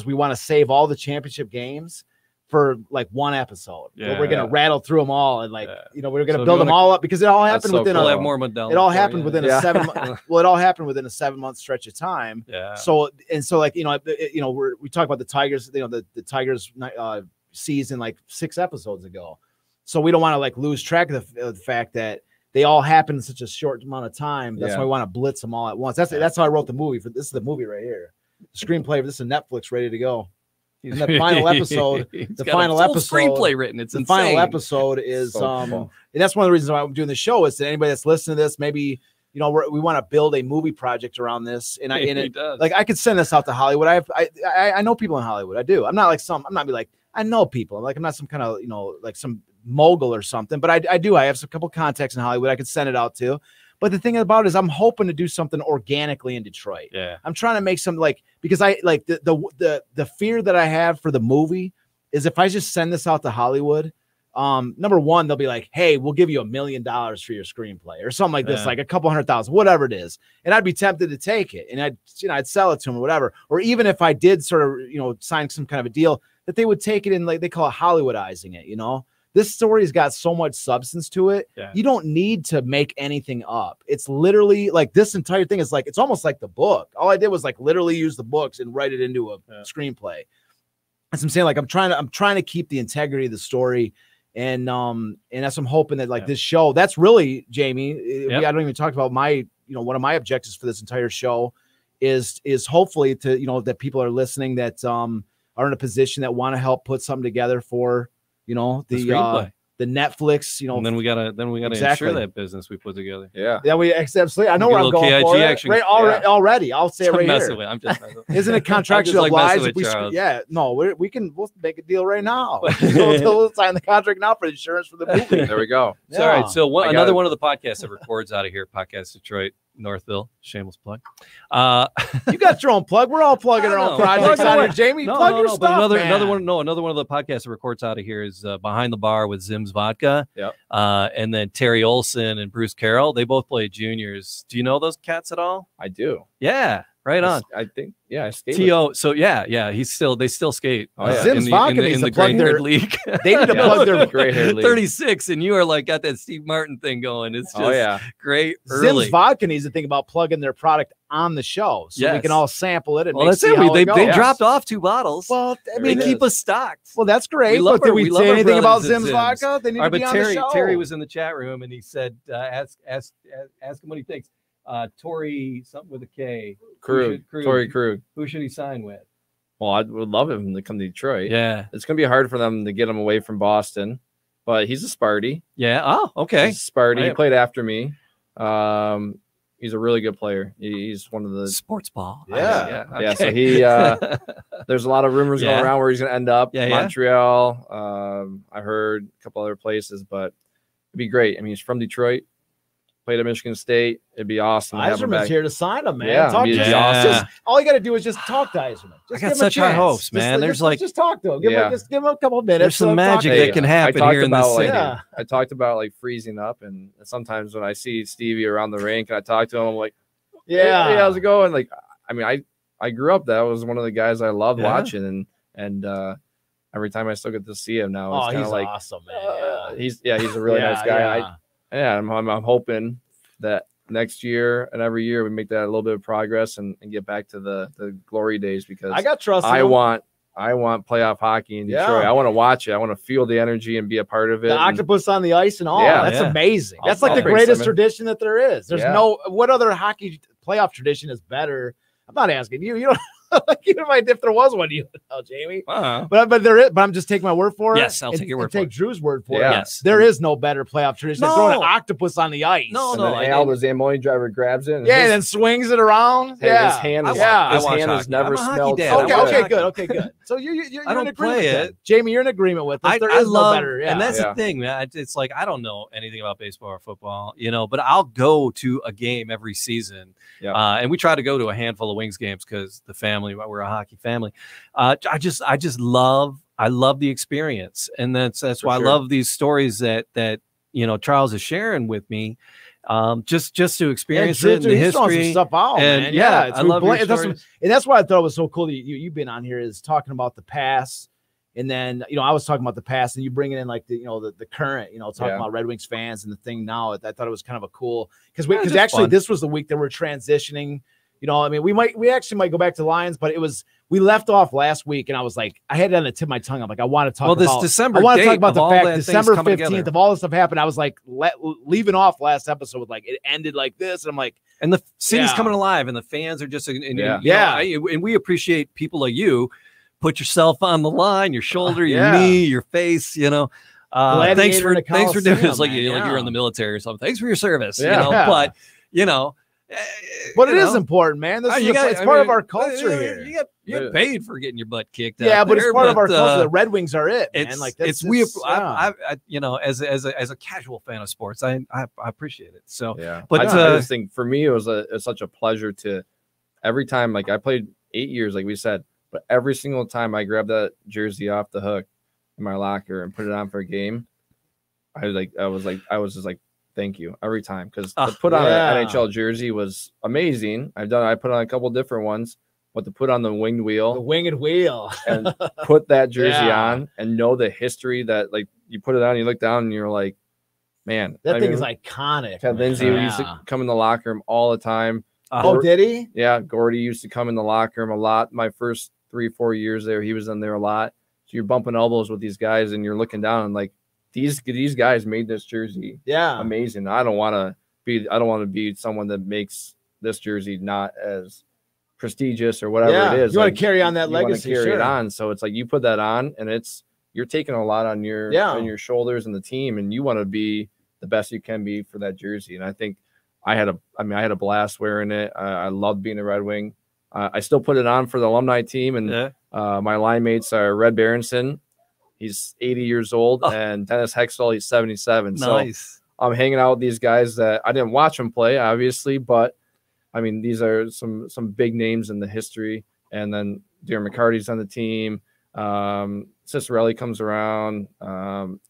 we want to save all the championship games for like one episode. Yeah, we're gonna rattle through them all and we're gonna build them all up because it all happened within it all happened within a 7 month. Well, it all happened within a 7 month stretch of time. Yeah. So like we talk about the Tigers. The Tigers season like 6 episodes ago. So we don't want to like lose track of the fact that they all happen in such a short amount of time. That's why we want to blitz them all at once. That's how I wrote the movie. This is the movie right here. The screenplay. This is Netflix ready to go. And the final episode, screenplay written. It's the final episode is and that's one of the reasons why I'm doing the show is that anybody that's listening to this, maybe we want to build a movie project around this. And I could send this out to Hollywood. I know people in Hollywood. I do. I'm not I know people. I'm not some kind of like some mogul or something, but I do. I have a couple contacts in Hollywood I could send it out to. But the thing about it is I'm hoping to do something organically in Detroit. Yeah. I'm trying to make some because I like the fear that I have for the movie is if I just send this out to Hollywood, number one, they'll be like, hey, we'll give you $1 million for your screenplay or something like this, like a couple $100,000, whatever it is. And I'd be tempted to take it and I'd sell it to them or whatever. Or even if I did sort of, sign some kind of a deal that they would take it in, like they call it Hollywoodizing it, This story's got so much substance to it. Yeah. You don't need to make anything up. It's literally like this entire thing is like, it's almost like the book. All I did was like literally use the books and write it into a screenplay. As I'm saying, like I'm trying to keep the integrity of the story. And that's I'm hoping that like this show, that's really Jamie. I don't even talk about my, one of my objectives for this entire show is hopefully to, that people are listening that are in a position that want to help put something together for, the Netflix, and then we gotta ensure that business we put together. Yeah, we absolutely. I know where I'm going for it. Right, already. I'll say it right here. I'm just isn't it contractual obliged? We'll make a deal right now. We'll sign the contract now for insurance for the movie. There we go. Yeah. All right. So another one of the podcasts that records out of here, Podcast Detroit, Northville, shameless plug. You got your own plug. We're all plugging our own projects on here. Jamie, plug your stuff. But another one of the podcasts that records out of here is Behind the Bar with Zim's Vodka. Yep. And then Terry Olson and Bruce Carroll. They both play juniors. Do you know those cats at all? I do. Yeah. Right on. I think, I skate. T.O. So yeah. They still skate. Oh, yeah. Zim's Vodka needs to plug their league. They need to plug their gray hair league. 36, and you are like got that Steve Martin thing going. It's just great. Zim's Vodka needs to think about plugging their product on the show so we can all sample it. And that's it. They dropped off 2 bottles. Well, I mean, keep us stocked. Well, that's great. But did we say anything about Zim's Vodka? They need to be on the show. Terry was in the chat room and he said, ask him what he thinks. Tory something with a K. Tory Krug. Who should he sign with? Well, I would love him to come to Detroit. Yeah. It's going to be hard for them to get him away from Boston, but he's a Sparty. Yeah. Oh, okay. He's a Sparty. He played after me. He's a really good player. He's one of the sports ball. Yeah. Okay. So he, there's a lot of rumors going around where he's going to end up. Montreal. I heard a couple other places, but it'd be great. I mean, he's from Detroit. Played at Michigan State. It'd be awesome. Eiserman's here to sign him, man. Yeah, awesome. All you got to do is just talk to Eiserman. I got such high hopes, man. Just talk to him. Give him a couple minutes. There's some magic that can happen here in this city. I talked about like freezing up, and sometimes when I see Stevie around the rink and I talk to him, I'm like, hey, how's it going? Like, I mean, I grew up. That was one of the guys I loved watching, and every time I still get to see him now, it's kind of like awesome, man. He's a really nice guy. I'm hoping that next year and every year we make that a little bit of progress and get back to the glory days because I got trust. I want I want playoff hockey in Yeah. Detroit. I want to watch it. I want to feel the energy and be a part of it. The octopus on the ice and all. Yeah. That's Yeah. amazing. That's like I'll the bring greatest some in. tradition that there is. There's Yeah. what other hockey playoff tradition is better? I'm not asking you. You don't if there was one, you know, Jamie. But there is. But I'm just taking my word for it. Yes, I'll take your word for take it. Drew's word for Yeah. it. Yes. There is no better playoff tradition than throwing an octopus on the ice. No, And no, then Al, the Zamboni driver, grabs it. And Yeah, and then swings it around. his Yeah. hand is, I his watch hand has hockey. never I'm a hockey smelled dad. so I Okay, watch good. okay, good. Okay, good. So you're I don't in agreement play with it. that. Jamie, you're in agreement with this. There is no better. Yeah. And that's Yeah. the thing, man. It's like I don't know anything about baseball or football, you know, but I'll go to a game every season. Yeah. And we try to go to a handful of Wings games because the family, we're a hockey family. I just love the experience, and that's For why sure. I love these stories that you know Charles is sharing with me. Just to experience it, and the he's throwing some history. stuff out, and man. yeah, it's I love your that's stories. and that's why I thought it was so cool that you've been on here is talking about the past, and then I was talking about the past, and you bringing in like the current, talking Yeah. about Red Wings fans and the thing now. I thought it was kind of a cool because just actually fun. this was the week that we're transitioning. I mean, we actually might go back to Lions, but we left off last week, and I was like, I had it on the tip of my tongue. I'm like, I want to talk Well, this about December I want to date talk about of the all fact that things December coming 15th together. of all this stuff happened. I was like, leaving off last episode with like it ended like this, and I'm like, And the city's Yeah. coming alive, and the fans are just, and, Yeah. and we appreciate people like you. Put yourself on the line, your shoulder, your Yeah. knee, your face. Gladiator Thanks for in a doing. It's like Coliseum, like man, you're in the military or something. Thanks for your service. Yeah. But but it is important, man. This is it's part of our culture here. You get paid for getting your butt kicked. Yeah, out but it's there, part of our but, culture. The Red Wings are it, man. It's Like it's I as a casual fan of sports, I appreciate it. So Yeah, But, I just think for me it was such a pleasure to every time. Like I played 8 years, like we said, but every single time I grabbed that jersey off the hook in my locker and put it on for a game, I was just like, thank you every time, because to put on an NHL jersey was amazing. I put on a couple different ones, but to put on the winged wheel and put that jersey on and know the history that, like, you put it on, you look down and you're like, man, that thing is iconic. Ted Lindsay used to come in the locker room all the time. Oh, did he? Yeah, Gordy used to come in the locker room a lot. My first 3-4 years there, he was in there a lot. So you're bumping elbows with these guys and you're looking down and like, these guys made this jersey amazing. I don't want to be someone that makes this jersey not as prestigious or whatever it is. You want to carry on that you want legacy, to carry it on. So it's like you put that on and you're taking a lot on your shoulders and the team, and you want to be the best you can be for that jersey. And I think I had a blast wearing it. I loved being a Red Wing. I still put it on for the alumni team, and my line mates are Red Berenson. He's 80 years old, and Dennis Hextall, he's 77. Nice. So I'm hanging out with these guys that I didn't watch them play, obviously, but I mean, these are some big names in the history. And then Darren McCarty's on the team. Cicerelli comes around.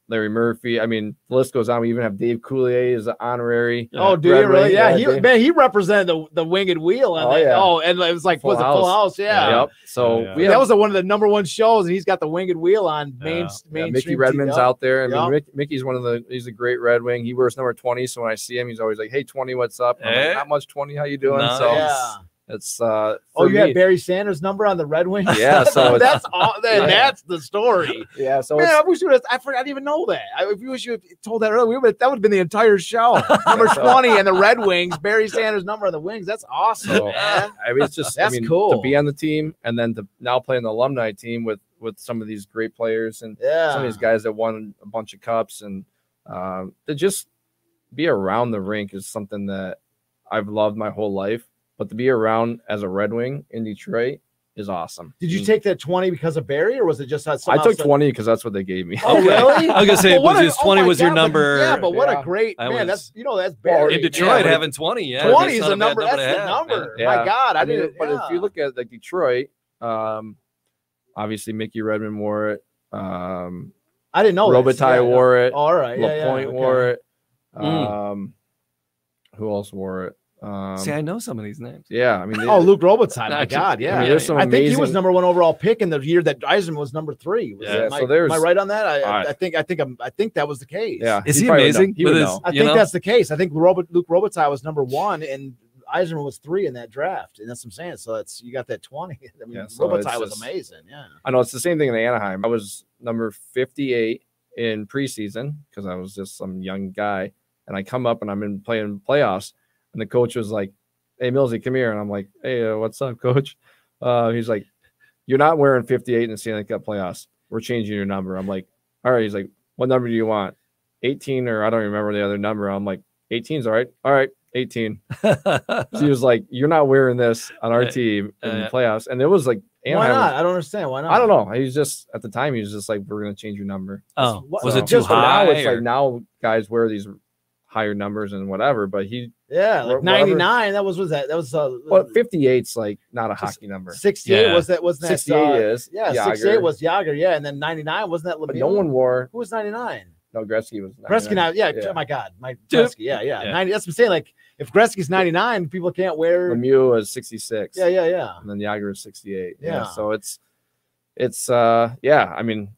Larry Murphy. I mean, the list goes on. We even have Dave Coulier as an honorary. Oh, do you really? Yeah, Dave. he represented the winged wheel. And and it was like Full House. Yeah. Yep. So that was one of the number one shows, and he's got the winged wheel on main. Mickey Redmond's out there. I mean, Mickey's he's a great Red Wing. He wears number 20, so when I see him, he's always like, "Hey, 20, what's up?" I'm like, "Not much, 20. How you doing?" Nice. So it's you had Barry Sanders' number on the Red Wings. Yeah, so that's all. That's the story. Yeah, so man, I wish you would. I didn't even know that. I wish you had told that earlier. That would have been the entire show. Number 20 and the Red Wings. Barry Sanders' number on the Wings. That's awesome. So, I mean, it's just cool to be on the team and then to now play in the alumni team with some of these great players and some of these guys that won a bunch of cups, and to just be around the rink is something that I've loved my whole life. But to be around as a Red Wing in Detroit is awesome. Did you take that 20 because of Barry, or was it just I took 20 because that's what they gave me. Oh, really? I was gonna say, was 20 was your number? Yeah, but what a great man! That's Barry in Detroit having 20. Yeah, 20 is a number. That's the number. My God, I didn't. But if you look at like Detroit, obviously Mickey Redmond wore it. I didn't know. Robitaille wore it. All right, LaPointe wore it. Who else wore it? See, I know some of these names. Yeah, I mean, Luke Robitaille. My God, yeah. I mean, I think he was number 1 overall pick in the year that Eisenman was number 3. So am I right on that? I think that was the case. Yeah, is he amazing? I think that's the case. I think Luke Robitaille was number 1, and Eiserman was 3 in that draft, and that's what I'm saying. So you got that 20. I mean, so Robitaille was amazing. Yeah, I know it's the same thing in Anaheim. I was number 58 in preseason because I was just some young guy, and I come up and I'm in playing playoffs, and the coach was like, "Hey, Millsy, come here," and I'm like, "Hey, what's up, coach?" He's like, "You're not wearing 58 in the Stanley Cup playoffs. We're changing your number." I'm like, "All right." He's like, "What number do you want? 18 or I don't remember the other number." I'm like, 18's all right. All right, 18. So he was like, "You're not wearing this on our team in the playoffs." And it was like, why not? I don't understand. Why not? I don't know. He was just at the time, he was just like, "We're going to change your number." Oh, What- was it So too high? now it's or- like now guys wear these higher numbers and whatever, but he Yeah, like whatever. 99. That was 58's like not a hockey number. 68 Yeah. wasn't that 68 is yeah, Yager. 68 was Yager, yeah, and then 99 wasn't that Lemieux? But no one wore. Who was 99? No, Gretzky was. Gretzky 99. now, yeah, Yeah. oh my God, my Dude. Gretzky, yeah. Yeah. 90. That's what I'm saying. Like if Gretzky's 99, people can't wear. Lemieux was 66. Yeah. And then Yager is 68. Yeah. So it's yeah. I mean,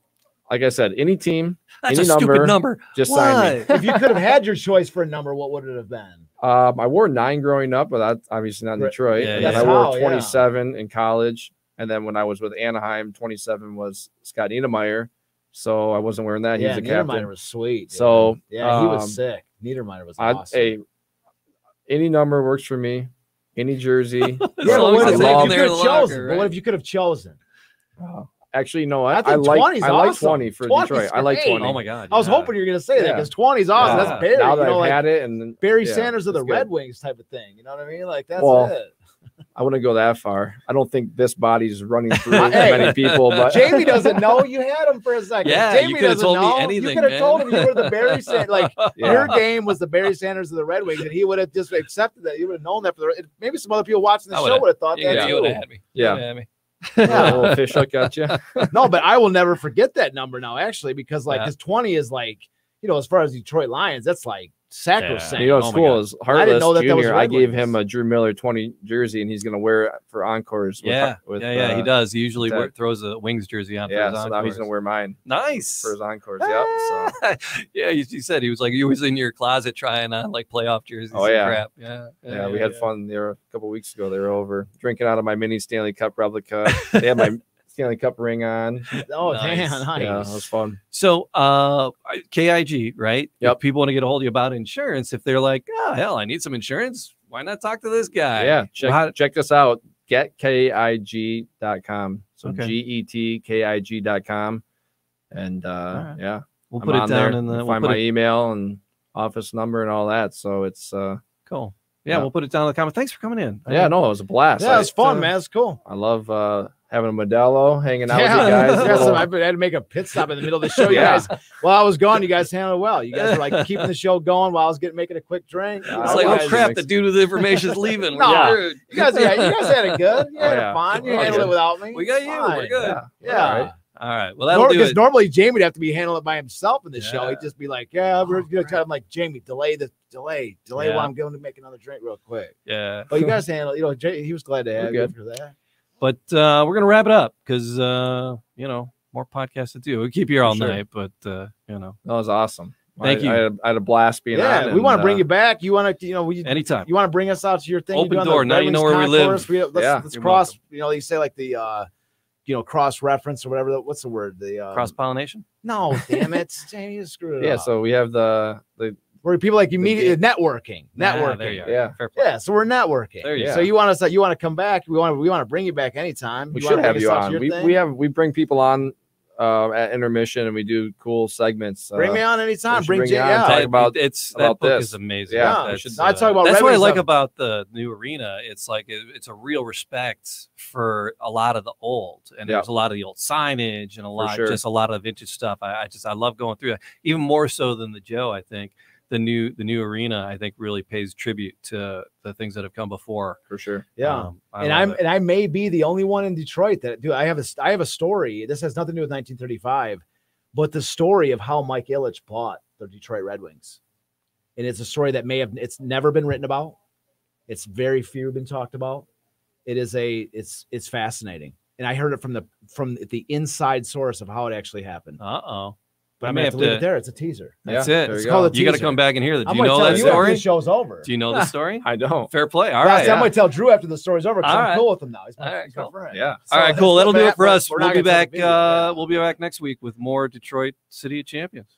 like I said, any team, That's any a stupid number. just sign me. Why? If you could have had your choice for a number, what would it have been? I wore 9 growing up, but that's obviously not in Right. Detroit. Yeah, and yeah. then I That's wore how, yeah. 27 in college. And then when I was with Anaheim, 27 was Scott Niedermeyer. So I wasn't wearing that. He Yeah, was a captain. Niedermeyer was sweet. dude. So, yeah, he um, was sick. Niedermeyer was awesome. Hey, any number works for me. Any jersey. As yeah, long but as what it's if in you there could in have the chosen? locker, But what right? if you could have chosen? Actually, no, I I think like 20's I like awesome. 20 for 20's Detroit. I like great. 20. Oh my God. I was yeah. hoping you were going to say that Yeah. because 20 is awesome. Yeah. That's Barry. Now that you know, I've like had it, and Barry yeah, Sanders of the it's good. Red Wings type of thing. You know what I mean? Like that's Well, it. I wouldn't go that far. I don't think this body's running through Hey. many people, but Jamie doesn't know you had him for a second. Yeah, Jamie you could have doesn't told me know. anything, You could have man. told him you were the Barry Sanders. Like Yeah. your game was the Barry Sanders of the Red Wings, and he would have just accepted that. You would have known that for the. Maybe some other people watching the I show would've- would have thought You that would too. have had me. You Yeah. would've had me. a little fish hook got you. No, but I will never forget that number now, actually, because like Yeah. his 20 is like, you know, as far as Detroit Lions, that's like sacrosanct. You know, what's Oh my cool God. is I didn't know Heartless that was Jr. Red I gave Wings. him a Drew Miller 20 jersey, and he's going to wear it for encores. With, Yeah. with, He does. He usually that- throws a Wings jersey on. Yeah, for his so now he's encores. going to wear mine Nice. for his encores. Yep. So Yeah, you said he was like you was in your closet trying on like playoff jerseys. Oh, and yeah. crap. yeah, we had fun there a couple weeks ago. They were over drinking out of my mini Stanley Cup replica. They had my Stanley Cup ring on. Oh, Nice. damn, nice. Yeah, it was fun. So, KIG, right? Yep. If people want to get a hold of you about insurance, if they're like, oh hell, I need some insurance, why not talk to this guy? Yeah, check, Well, how- check this out. GetKIG.com. So Okay. GETKIG.com. And right. yeah, we'll I'm put it on down there. in the. You'll We'll find put my it, email and office number and all that. So it's cool. Yeah, Yeah. we'll put it down in the comment. Thanks for coming in. yeah, no, it was a blast. Yeah, it was fun, I, man. It's cool. I love having a Modelo, hanging out Yeah, with you guys. yeah, Little- so I had to make a pit stop in the middle of the show. You Yeah. guys, while I was gone, you guys handled it well. You guys were like keeping the show going while I was making a quick drink. Yeah, It's I like, love oh it. crap, the dude with the information is leaving. No. We're good. You guys had it good. You Oh, had yeah. it fine. You Oh, handled good. it without me. We got It's you. fine. We're good. Yeah. Yeah. All right. All right. Well, that'll do Because it. normally Jamie would have to be handling it by himself in the show. Yeah. He'd just be like, "Yeah, we're gonna try." I'm like, "Jamie, delay Yeah. while I'm going to make another drink real quick." Yeah. But you guys handle. You know, he was glad to have you good. for that. But we're gonna wrap it up because more podcasts to do. We keep you here all Sure. night, but That was awesome. Thank you. I had a blast being Yeah, on. we want to and, bring you back. You want to, anytime. you want to bring us out to your thing. Open you do on the door. Now Red you know Wings where we live. concourse. Yeah, let's you're cross. welcome. You know, you say like the, cross reference or whatever. What's the word? The Cross pollination. No, damn it, Jamie, you screwed it Yeah, up. so we have the where people like immediately networking. There you are. Yeah. Fair play. Yeah, so we're networking. There you So go. you want to come back? We want to bring you back anytime. we You wanna should have bring you us out to on. your thing? We bring people on at intermission and we do cool segments. Bring me on anytime. we should Bring bring Jay. you on. Yeah. Talk about that about book this. is amazing. Yeah, That's, we should- I talk about that's Red what I Wings like stuff. about the new arena. It's like it's a real respect for a lot of the old, and Yeah. there's a lot of the old signage and sure. just a lot of vintage stuff. I love going through that, even more so than the Joe. I think the new arena I think really pays tribute to the things that have come before. for sure. Yeah. I And love it. I may be the only one in Detroit that do. I have a story. This has nothing to do with 1935, but the story of how Mike Ilitch bought the Detroit Red Wings. And it's a story that it's never been written about. It's very few been talked about. It's fascinating. And I heard it from the inside source of how it actually happened. Uh-oh. But I I may may have have to leave to. it there. It's a teaser. That's Yeah, it. there It's you called go. a You got to teaser. come back and hear that. Do I'm you gonna know tell that you after story? the show's over. Do you know the story? I don't. Fair play. All Last right. time I tell Drew after the story's over because All I'm right. cool with him now. He's my, All right, he's my cool. friend. Yeah. All right, So cool. that's That'll the do bat, it for but us. we're We'll not be gonna tell back. the video. We'll be back next week with more Detroit City Champions.